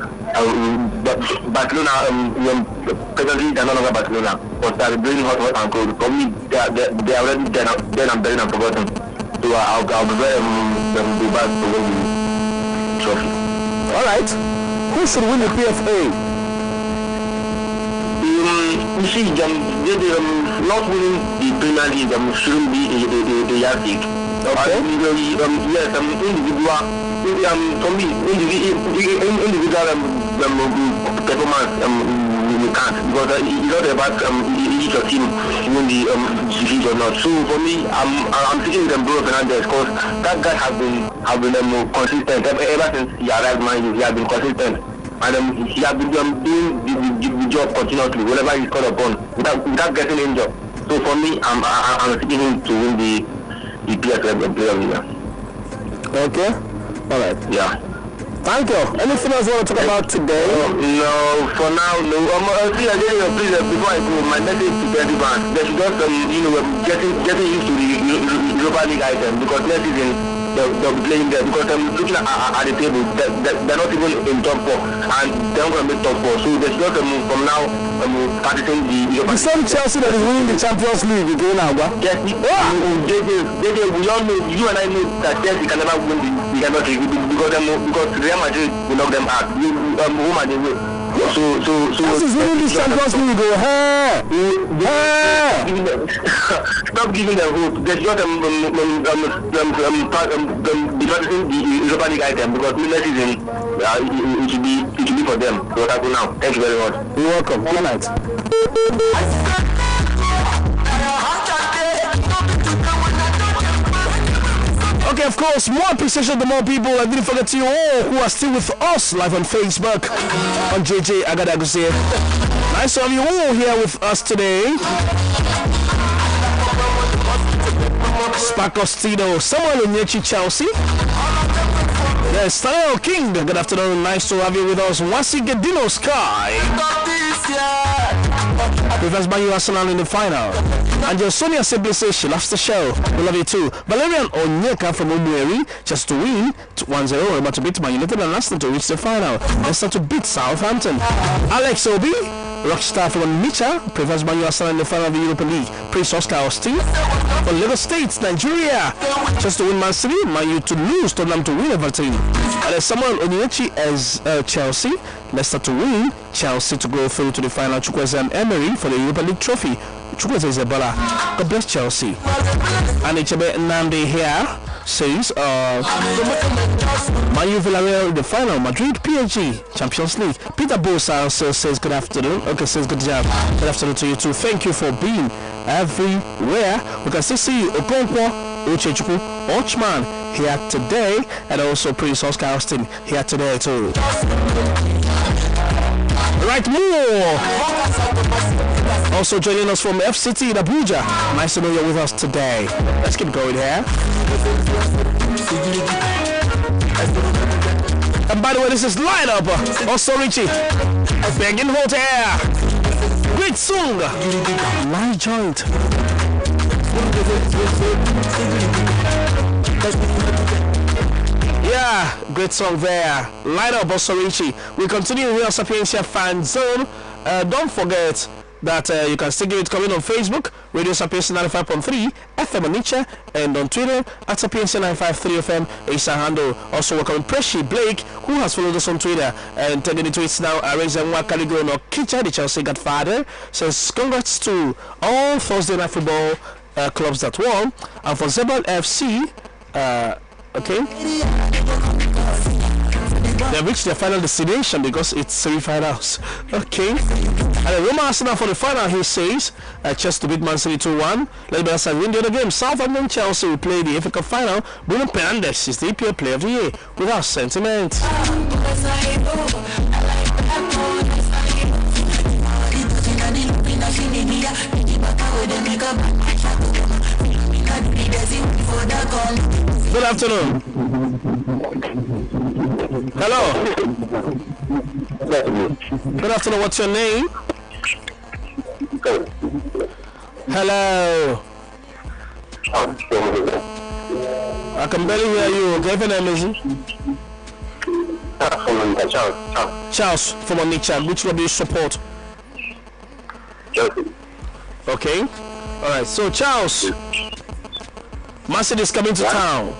presently they are no longer Barcelona. But they are doing hot and cold. For me, they are already dead and buried and forgotten. So I'll prefer Bilbao to win the trophy. All right. Who should win the PFA? You see, not winning the Premier League shouldn't be a yardstick. Okay. Yes, individual. For me, individual performance we can't, because it's not about each of team win the league or not. So for me, I'm sticking with Bruno Fernandes because that guy has been consistent ever since he arrived. Man, he has been consistent. And he has been doing the job continuously whenever he's called upon without getting injured. So for me, I'm sticking him to win the PSL Player of the Year. Okay. All right. Yeah. Thank you. Anything else you want to talk about today? No, for now, no. See, again, please, before I go, my message to everyone, they should just, getting used to the Europa League item, because next season, they'll be playing there, because I'm looking at the table, they're not even in top 4, and they're not going to make top 4, so they should just from now, practicing the Europa League. The same Chelsea that is winning the Champions League again now, yes, we all know, you and I know that Chelsea can never win the Champions League, because Real Madrid will knock them out. Home and away. So this is winning the Champions League. Stop giving them hope. They just be practicing the Europa League item, because next season it should be for them. So I go now. Thank you very much. You're welcome. Good night. Okay, of course, more appreciation to more people. I didn't forget to you all who are still with us live on Facebook on JJ Agadaguse. Nice to have you all here with us today. Spacostino, Samuel Onyechi, Chelsea. Yes, Stanley King, good afternoon. Nice to have you with us. Wasi Gedino Sky. Reverse Banyu Arsenal in the final. And your Sonia simply says she loves the show. We love you too. Valerian Onyeka from Omueri just to win 1-0. We're about to beat Man United and Arsenal to reach the final. Let's start to beat Southampton. Alex Obi, rockstar from Onitsha, prefers Man U Arsenal in the final of the Europa League. Prince Oscar Austin from Lagos State, Nigeria, just to win Man City, Man U to lose, Tottenham to win Everton. And there's Samuel Onyechi as Chelsea, Leicester to win, Chelsea to go through to the final. Chukwueze and Emery for the Europa League trophy. Chukwueze is Ebola. God bless Chelsea. And Ichebe Nnamdi here says Man U Villarreal in the final, Madrid PSG Champions League. Peter Bosa also says good afternoon. Okay, says good job. Good afternoon to you too. Thank you for being everywhere. We can still see you Okonkwo, Uchechukwu, Ochman here today, and also Prince Oscar Austin here today too. Right, more. Also joining us from FCT in Abuja. Nice to know you're with us today. Let's keep going here. And by the way, this is Light Up. Also Richie. Begging Hot Air. Great song. Light Joint. Yeah, great song there. Light Up, also Richie. We continue with our Sapientia Fan Zone. Don't forget that you can still get it coming on Facebook, Radio Sapientia 95.3 FM Onitsha, and on Twitter at Sapientia 95.3FM is our handle. Also welcome Preshi Blake, who has followed us on Twitter and taking the tweets now. Areza Mwakaligo no Kicha, the Chelsea godfather, says congrats to all Thursday night football clubs that won, and for Zebal FC, okay, they have reached their final destination because it's semi-finals. Okay. And Roma Arsenal for the final, he says, Chelsea to beat Man City 2-1. Let's be aside win the other game. Southampton Chelsea will play the FA Cup final. Bruno Fernandes is the EPL Player of the Year without sentiment. Good afternoon. Hello. Good afternoon. What's your name? Hello. I can barely hear you. Okay, your name is Charles from Onitsha. Which one do you support? Okay. All right. So Charles, Man City is coming to town.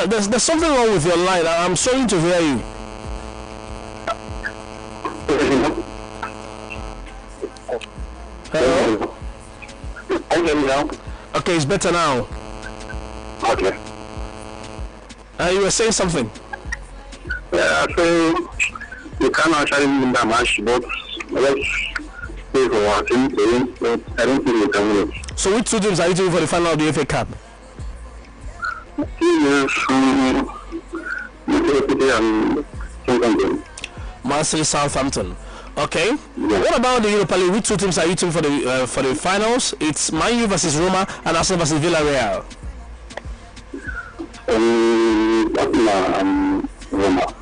There's something wrong with your line. I'm sorry to hear you. Hello? Okay, it's better now. Okay. You were saying something. Yeah, so you can't actually win that match, but let's pay for one thing to win, but I don't think we can win it. So which two teams are you doing for the final of the FA Cup? Man City, Southampton. Okay. Yeah. What about the Europa League? Which two teams are you doing for the finals? It's Man U versus Roma and Arsenal versus Villarreal. Roma.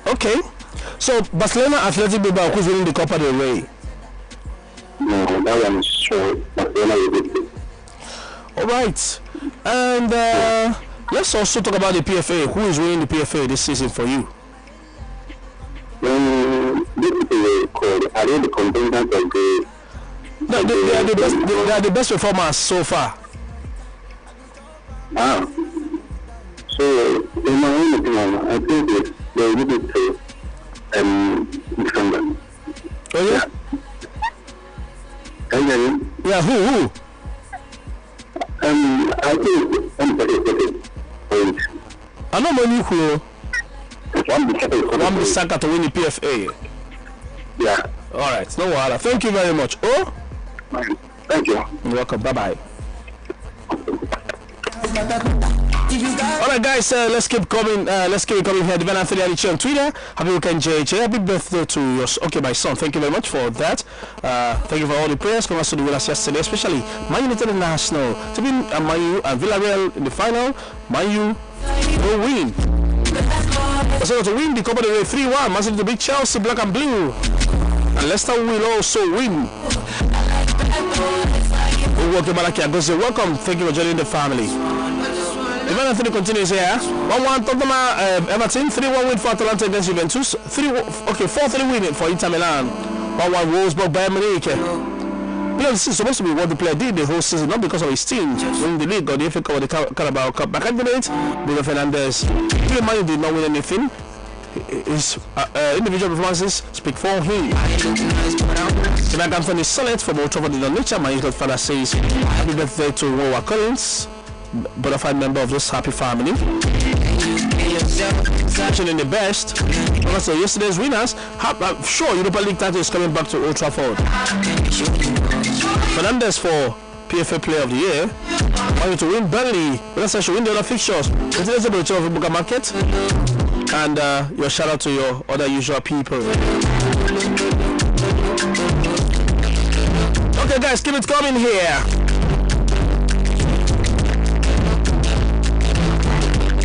Okay. So Barcelona Athletic Bilbao, who's winning the Copa del Rey? No, that one is sure. Barcelona will beat it. All right. And let's also talk about the PFA. Who is winning the PFA this season for you? This is called. Are they the contenders of the? No, they are the best performers so far. Ah. So in my own opinion, I think they will be to December. Oh yeah. Yeah, who? I think I know money who. One Bissaka to win the PFA. Yeah. All right. No worries. Thank you very much. Oh. Thank you. You're welcome. Bye bye. All right, guys. Let's keep coming. Let's keep coming here. Divine Anthony Onitsha on Twitter. Happy weekend, JJ. Happy birthday to your. Okay, my son. Thank you very much for that. Thank you for all the prayers. Congrats to the winners yesterday, especially Man United International to win Man U and Villarreal in the final. Man U will win. So to win the Copa del Rey 3-1. Man City to beat Chelsea black and blue. And Leicester will also win. Welcome. Thank you for joining the family. Divine Anthony continues here. 1-1 Tottenham Everton. 3-1 win for Atalanta against Juventus. 4-3 win for Inter Milan. 1-1 Wolfsburg Bayern Munich. This is supposed to be what the player did the whole season, not because of his team winning the league or the FA Cup or the Carabao Cup. Back candidate, Bruno Fernandes. Even Man did not win anything. His individual performances speak for him. Tonight, Anthony Solid from Old Trafford in Onitsha. My usual father says, happy birthday to Rowa Collins, bona fide member of this happy family. Actually, the best. Also, yesterday's winners. I'm sure Europa League title is coming back to Old Trafford. Fernandes for PFA Player of the Year. Wanting to win Burnley. Let's say win the other fixtures. Today's a bit of a Buga market. And your shout out to your other usual people. Okay, guys, keep it coming here.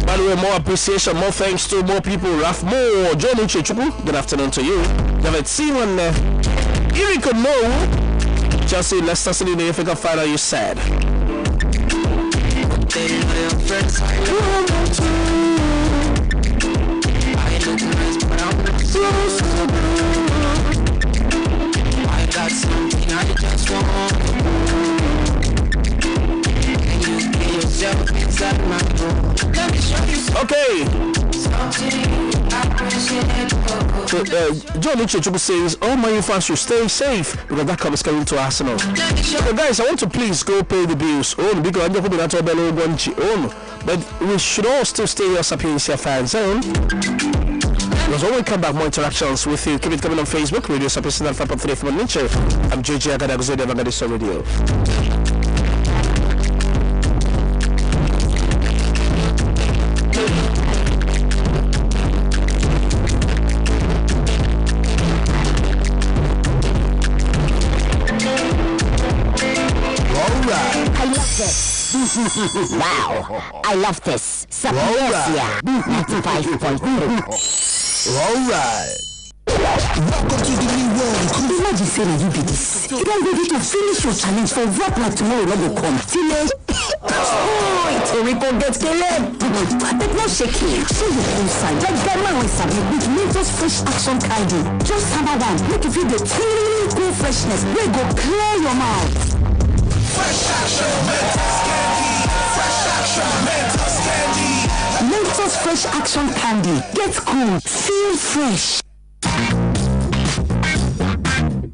By the way, more appreciation, more thanks to more people. Raf Mo, John Uchechuku, good afternoon to you. David Simon, if you could know, Chelsea, Leicester City in the FA Cup final, you said. I got something I just want. Can you get yourself inside my room? Let me show you okay. something I appreciate. So John Uchechuku says all Man U fans should stay safe because that cup is coming to Arsenal. So guys, I want to please go pay the bills. But we should all still stay here, Sapientia fan zone. Because when we come back, more interactions with you. Keep it coming on Facebook, Radio Sapientia 95.3FM Onitsha. I'm JJ Agadagozo, the Vagadiso Radio. Wow, I love this. Sapientia 95.3. Alright. Welcome to the new world. Imagine saying you did this. You don't ready to finish your challenge for rap like tomorrow when you come. Finish. Oh, it's a record get killed. But not shaking. Show your own side. Like Batman with Sapientia with Mentos Fresh Action Candy. Just have one. Make you feel the tingling cool freshness. We go clear your mouth. Fresh Action Mentos Candy. Fresh Action Mentos Candy. Mentos Fresh Action Candy. Get cool. Feel fresh.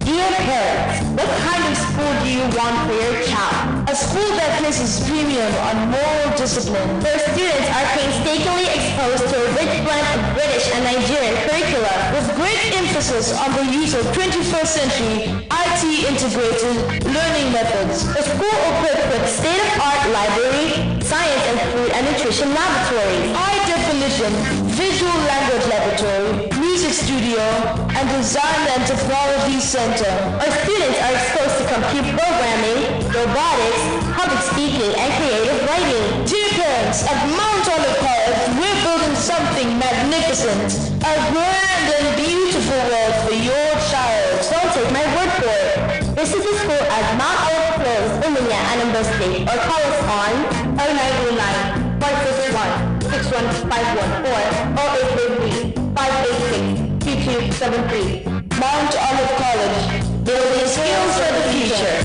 Dear parents, what kind of school do you want for your child? A school that places premium on moral discipline, where students are painstakingly exposed to a rich blend of British and Nigerian curricula, with great emphasis on the use of 21st century IT-integrated learning methods. A school equipped with state-of-art library, science and food and nutrition laboratories, high-definition visual language laboratory, music studio, and design and technology center. Our students are exposed to computer programming, robotics, public speaking, and creative writing. Dear parents, at Mount Olive College, we're building something magnificent, a grand and beautiful world for your child. Don't take my word for it. Visit the school at Mount Olive Close, Umunya, Anambra State, or call us on 0909 561 6151 or 0833 586 2273. Mount Olive College, building skills for the future.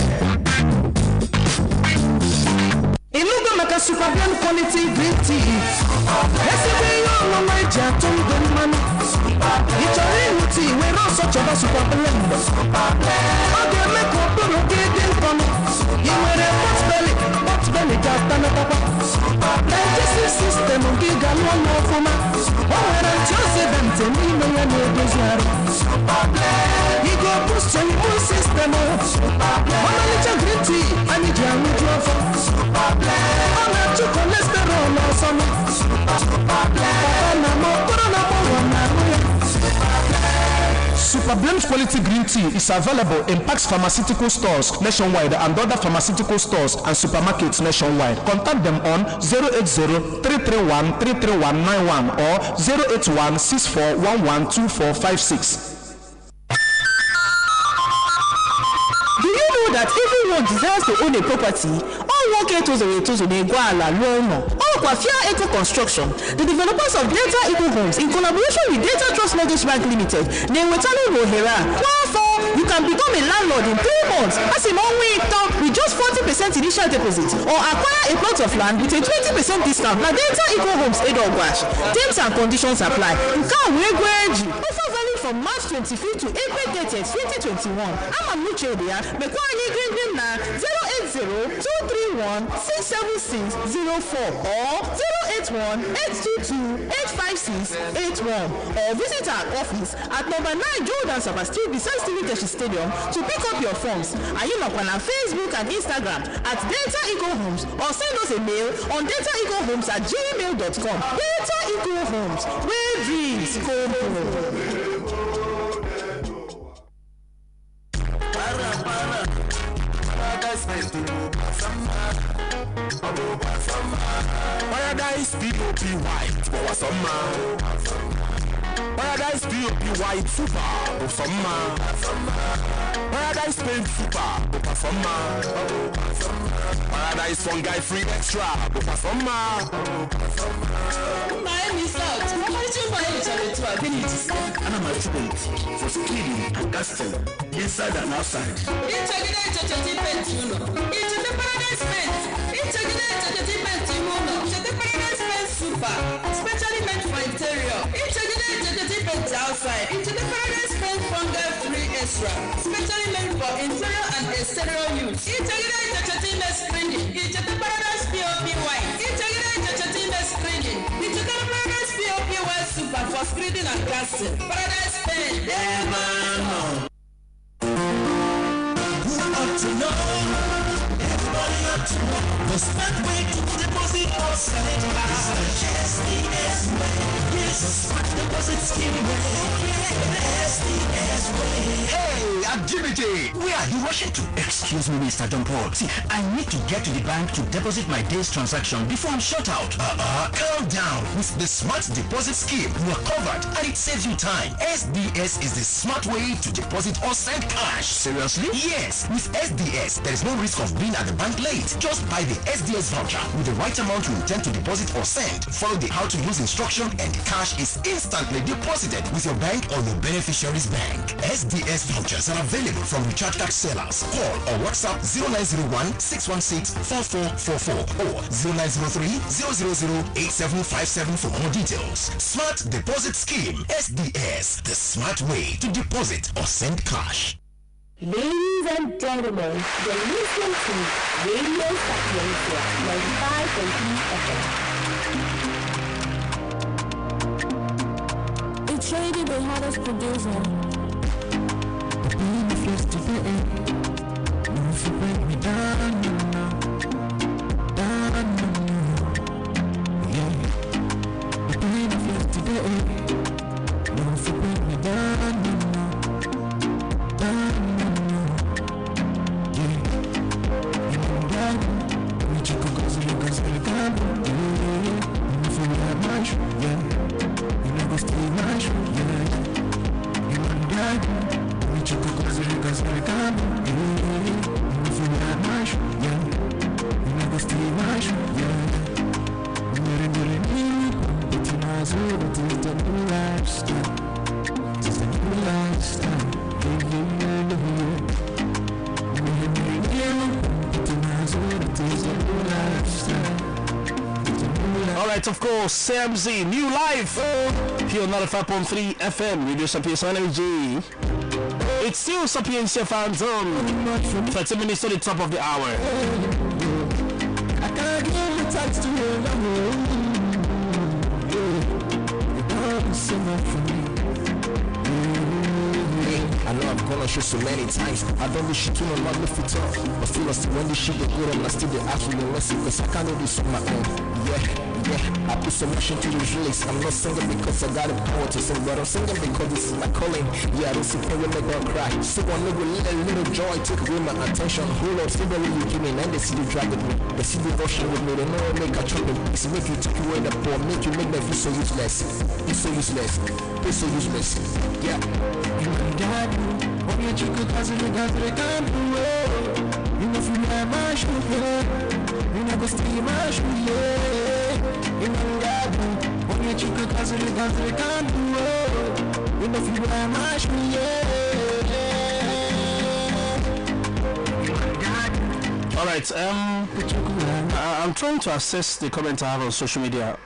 Iluga maka super blend quality green tea. Recipe yo my jatum man. Ichori tea we ro such a super blend. Ode make up no get from. You were pot belly just na papa. Digestive system giga no fuma. Oh and just 70 million years. You go boost your immune system. One little green tea and it you I'm not too cholesterol or Super Blend quality green tea is available in Pax Pharmaceutical stores nationwide and other pharmaceutical stores and supermarkets nationwide. Contact them on 080-331-33191 or 081-6411-2456. Do you know that everyone desires to own a property? All work Kwafia Eco Construction, the developers of Delta Eco Homes, in collaboration with Delta Trust Mortgage Bank Limited, you can become a landlord in 3 months as a with just 40% initial deposit or acquire a plot of land with a 20% discount. Now Delta Eco Homes terms and conditions apply. Offer valid from March 25th to April 30th, 2021. I'm Amuche Odia. Mekwanyi Green na 080-231-67604 or 081-822-85681 or visit our office at number 9 Jordan Sabah Street beside Stephen Keshi Stadium to pick up your forms. Are you on our Facebook and Instagram at Delta Eco Homes or send us a mail on deltaecohomes@gmail.com. Delta Eco Homes, where dreams come true. Paradise POP white for summer. Paradise POP white super for summer. Paradise paint super for summer. Paradise fungi free extra for summer. My name is Out. I'm a student for cleaning and casting inside and outside. Integrate entertainment, you know. Into the Paradise Paint. Integrate entertainment, you know. To the Paradise Paint Super, specially meant for interior. Integrate entertainment outside. Into the extra, specially made for interior and exterior use. Integrated entertainment screening. It's a Paradise POP wine. Integrated entertainment screening. It's a Paradise POP wine super for screening and casting. Paradise pen. Yeah, man. Who ought to know? Everybody ought to know. The smart way to deposit or sell it back. SDS way. Yes, the smart deposit scheme way. SDS way. Hey, activity! Where are you rushing to? Excuse me, Mr. John Paul. See, I need to get to the bank to deposit my day's transaction before I'm shut out. Calm down. With the smart deposit scheme, you are covered and it saves you time. SDS is the smart way to deposit or send cash. Seriously? Yes. With SDS, there is no risk of being at the bank late. Just buy the SDS voucher with the right amount you intend to deposit or send. Follow the how to use instruction and the cash is instantly deposited with your bank or your beneficiary's bank. SDS vouchers are available from recharge card sellers. Call or WhatsApp 0901-616-4444 or 0903-000-8757 for more details. Smart Deposit Scheme, SDS, the smart way to deposit or send cash. Ladies and gentlemen, you're listening to Radio Sapientia 95.3 FM. It's shady the hottest producer. The pain of yesterday. No, if you break me down, no. Down, no. Yeah. The pain of yesterday. No, if you break me down, no. Down, no. Yeah. You know that. We check a cause you can still come. Yeah. You feel like my shoe, yeah. You never stay my shoe, yeah. You know that. We check a cause you can still come. Yeah. You feel like my shoe, yeah. You never stay my shoe, yeah. You're but you know so that it's the new lifestyle. It's the new lifestyle. Alright, of course, CMZ, new life here on 95.3 FM, Radio Sapientia Energy. It's still Sapientia Fan Zone. 30 minutes to the top of the hour. I can't give the touch to you. You've done so much for me. I know I've gone on show so many times. I don't wish you to know not lift it up. But feel us when this shit get good, I'm still the ask for your mercy. Cause I can't do this on my own. Yeah, I put so much into these lyrics. I'm not singing because I got a power to sing, but I'm singing because this is my calling. Yeah, I don't see pain when they don't cry. So I know with a little joy took away my attention. Hold on, see the way you give me, and they see you drag with me. They see the rushing with me, they know I make a trouble. It's make you take away the poor, make you make them feel so useless. You're so useless. You're so useless. Yeah. You and dad, when you check it, cause you got to come away. You know, if you have my shoe, you know, go stay my shoe, you know, dad, when you check it, cause you got to come away. You know, if you have my shoe, Alright, I'm trying to assess the comment I have on social media.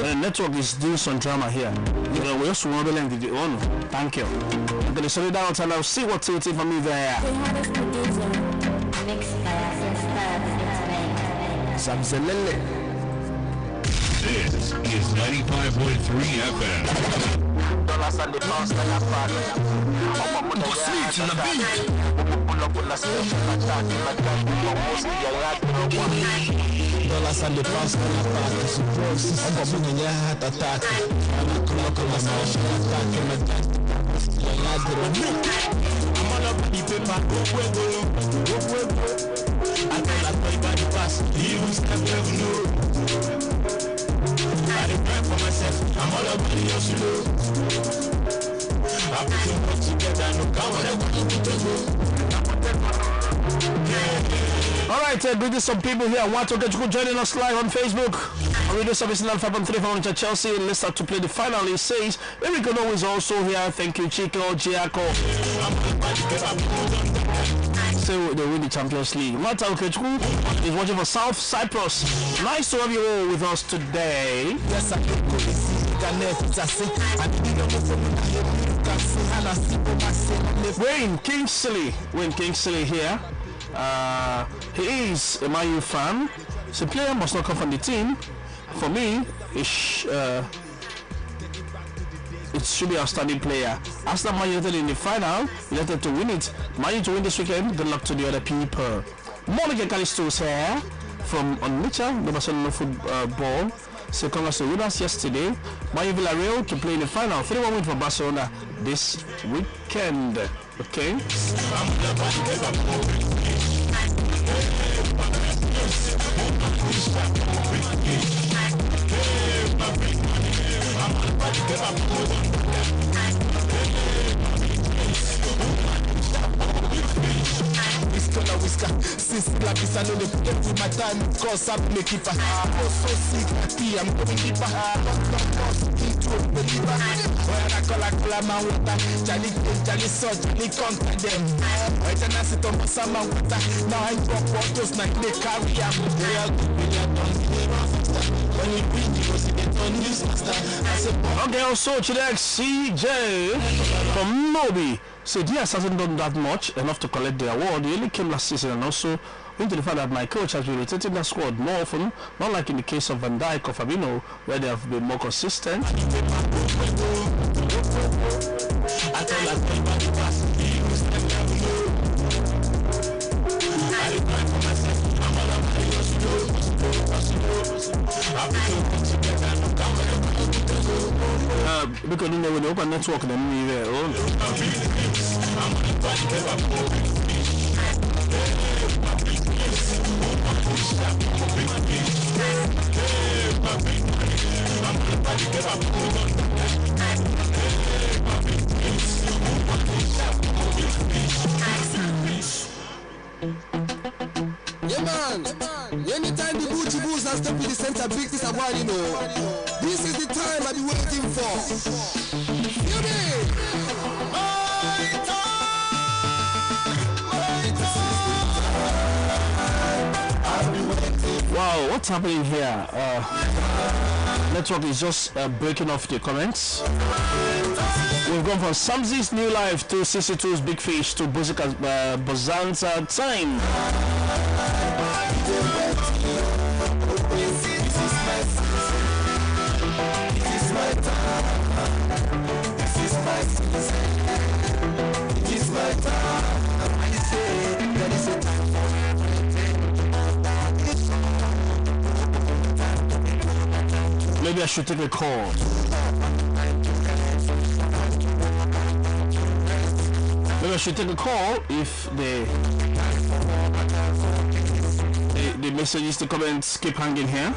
The network is doing some drama here. We also want to learn the one. Thank you. I'm going to slow it down and I'll see what's waiting for me there. This is 95.3 FM. Dollars and the pounds on the park, I suppose. I'm going to heart attack. I'm a clock on my special attack. I'm all up in the paper. Go. I tell that boy by the pass. He was never know. I depend for myself. I'm all up in the hustle. I put so much together. No come on, I'm going to go. Alright, greeting some people here. Want to get you joining us live on Facebook. Radio Service 95.3FM Onitsha, Chelsea. Let's start to play the final. He says, Eric Ono is also here. Thank you, Chico, Giaco. So they win the Champions League. Mata Okechukwu is watching for South Cyprus. Nice to have you all with us today. Yes, I Wayne Kingsley here. He is a Man U fan. So player must not come from the team. For me, it should be outstanding player. Arsenal Man United in the final, United to win it. Man U to win this weekend. Good luck to the other people. Monica Callisto's here from Onitsha, the Barcelona football. So congrats to winners yesterday. Man U Villarreal to play in the final. 3-1 win for Barcelona this weekend. Okay. Since la pista no le put with my time, cause I'm making it. I'm so sick, I'm going deeper. Into a believer. When I call my water, Jolly saw, Jolly conquer them. I just sit on my summer water. Now I drop bottles like they carry them. They are when you bring you see the turn news master. Okay, also today CJ from Moby. So Diaz hasn't done that much enough to collect the award. He only came last season, and also into the fact that my coach has been rotating that squad more often, not like in the case of Van Dijk or Fabinho, where they have been more consistent. Because you know when they open network, then we yeah, man. Anytime the Gucci Bulls are step in the center, big this award, you know. This is the time I've been waiting for. Hear me? Wow, what's happening here? Network is just breaking off the comments. We've gone from Samzi's New Life to CC2's Big Fish to Bozanza Time. Maybe I should take a call. Maybe I should take a call if the messages, the comments keep hanging here.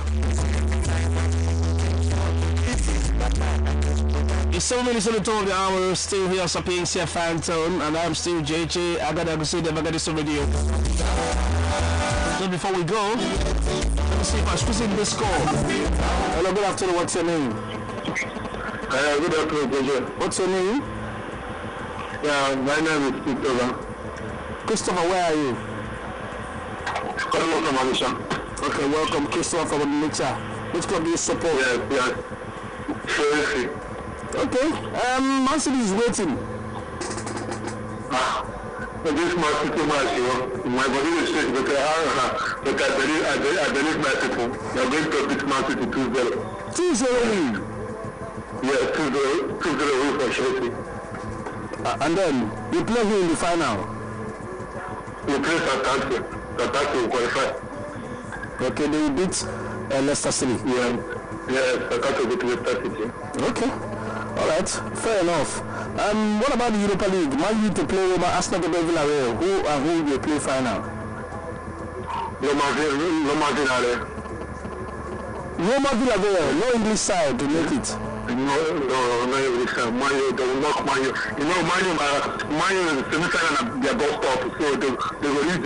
It's 7 minutes on the top of the hour. Still here, Sapientia Phantom, and I'm still JJ. I gotta say the Bagadiso Radio. Just before we go, let me see if I squeeze in this call. Hello, good afternoon. What's your name? Good afternoon, JJ. What's your name? Yeah, my name is Christopher. Christopher, where are you? Calling from Onitsha. Okay, welcome, Christopher from Onitsha. Which club do you support? Yes. Chelsea. Okay, Man City is waiting. This Man City match, my body is sick, but I believe my people. They are going to beat Man City 2-0. 2-0 win? Yes, 2-0 win for Chelsea. And then, you play here in the final? We play Southampton. Southampton will qualify. Okay, they will beat Leicester City? Yeah, Southampton will beat Leicester City. Okay. Alright, fair enough. What about the Europa League? Man U to play Roma, Arsenal to play Villarreal. Who will play final? Roma Villarreal. Roma Villarreal, no English side to make it. No English side. Man U, they will knock Man U. You know, Man U is the semi-final of their bus stop, so they will reach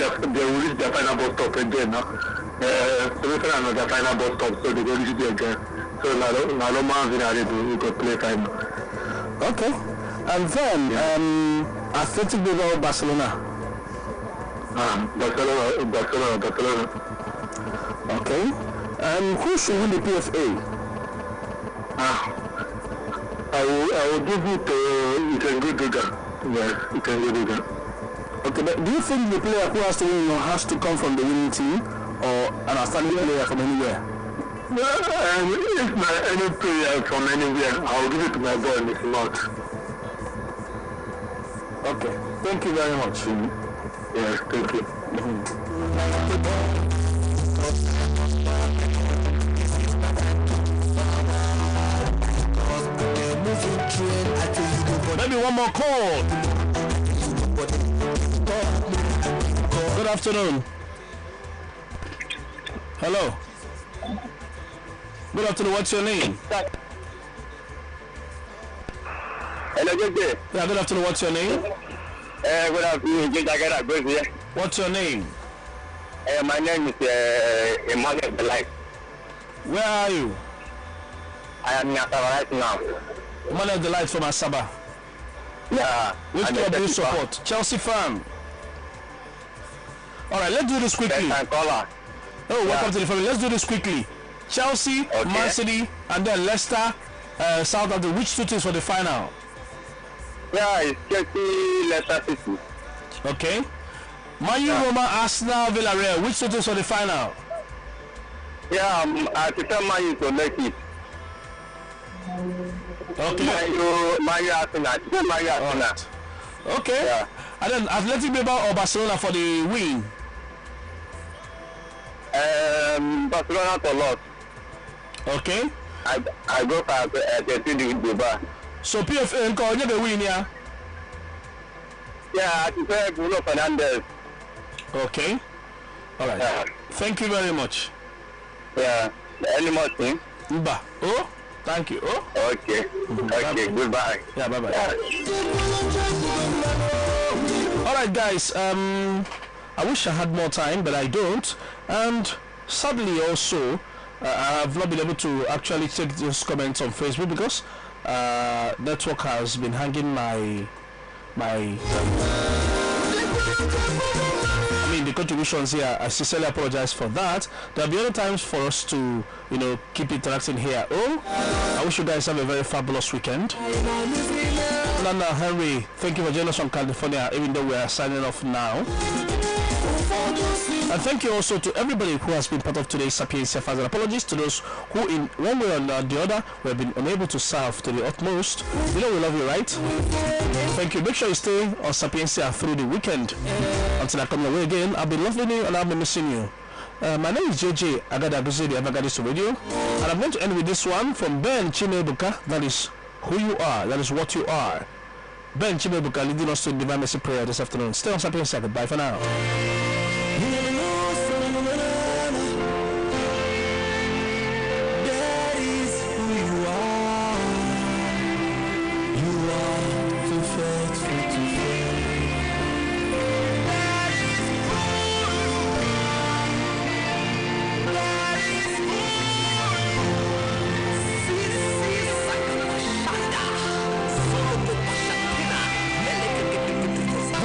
their final bus stop again. Semi-final of their final bus stop, so they will reach there again. So now Roma Villarreal will go play final. Okay. And then, Athletic Bilbao, Barcelona. Barcelona. Okay. Who should win the PFA? I will give it to Itenguduga. Yes, Itenguduga. Okay, but do you think the player who has to win has to come from the winning team or an outstanding player from anywhere? If any player from anywhere, I'll give it to my boy, Mr. Mark. Okay, thank you very much. Yes, thank you. Maybe one more call. Good afternoon. Hello. Good afternoon. What's your name? Hello, JJ. Yeah, good afternoon. What's your name? Good afternoon, JJ. What's your name? My name is Emmanuel Delight. Where are you? I am in Asaba right now. Emmanuel Delight from Asaba. Yeah. Which club do you support? Chelsea fan. Alright, let's do this quickly. Oh, welcome to the family. Let's do this quickly. Chelsea, okay. Man City, and then Leicester, Southampton. Which two teams for the final? Yeah, it's Chelsea, Leicester City. Okay. Man U, Roma, Arsenal, Villarreal. Which two teams for the final? Yeah, I prefer Man U to make it. Okay. Man U, Arsenal. Right. Okay. Yeah. And then Athletic Bilbao or Barcelona for the win? Barcelona for loss. Okay. I go for Athletic Bilbao. So PFA and call you the win, yeah? Yeah, I prefer Bruno Fernandes. Okay. All right. Yeah. Thank you very much. Yeah. Any more thing? Mba. Oh, thank you. Oh. Okay. Okay. Goodbye. Yeah. Bye. Yeah. All right, guys. I wish I had more time, but I don't. And sadly, also, I have not been able to actually take those comments on Facebook because network has been hanging my the contributions here. I sincerely apologize for that. There'll be other times for us to, keep interacting here. I wish you guys have a very fabulous weekend. Nana Henry, thank you for joining us from California, even though we are signing off now. And thank you also to everybody who has been part of today's Sapientia. And apologies to those who, in one way or the other, we have been unable to serve to the utmost. We love you, right? Thank you. Make sure you stay on Sapientia through the weekend. Until I come your way again, I'll be loving you and I'll be missing you. My name is JJ Agada Buzi, the Abagadis Radio. And I'm going to end with this one from Ben Chimebuka. That is who you are. That is what you are. Ben Chimebuka leading us to Divine Mercy Prayer this afternoon. Stay on Sapientia. Goodbye for now.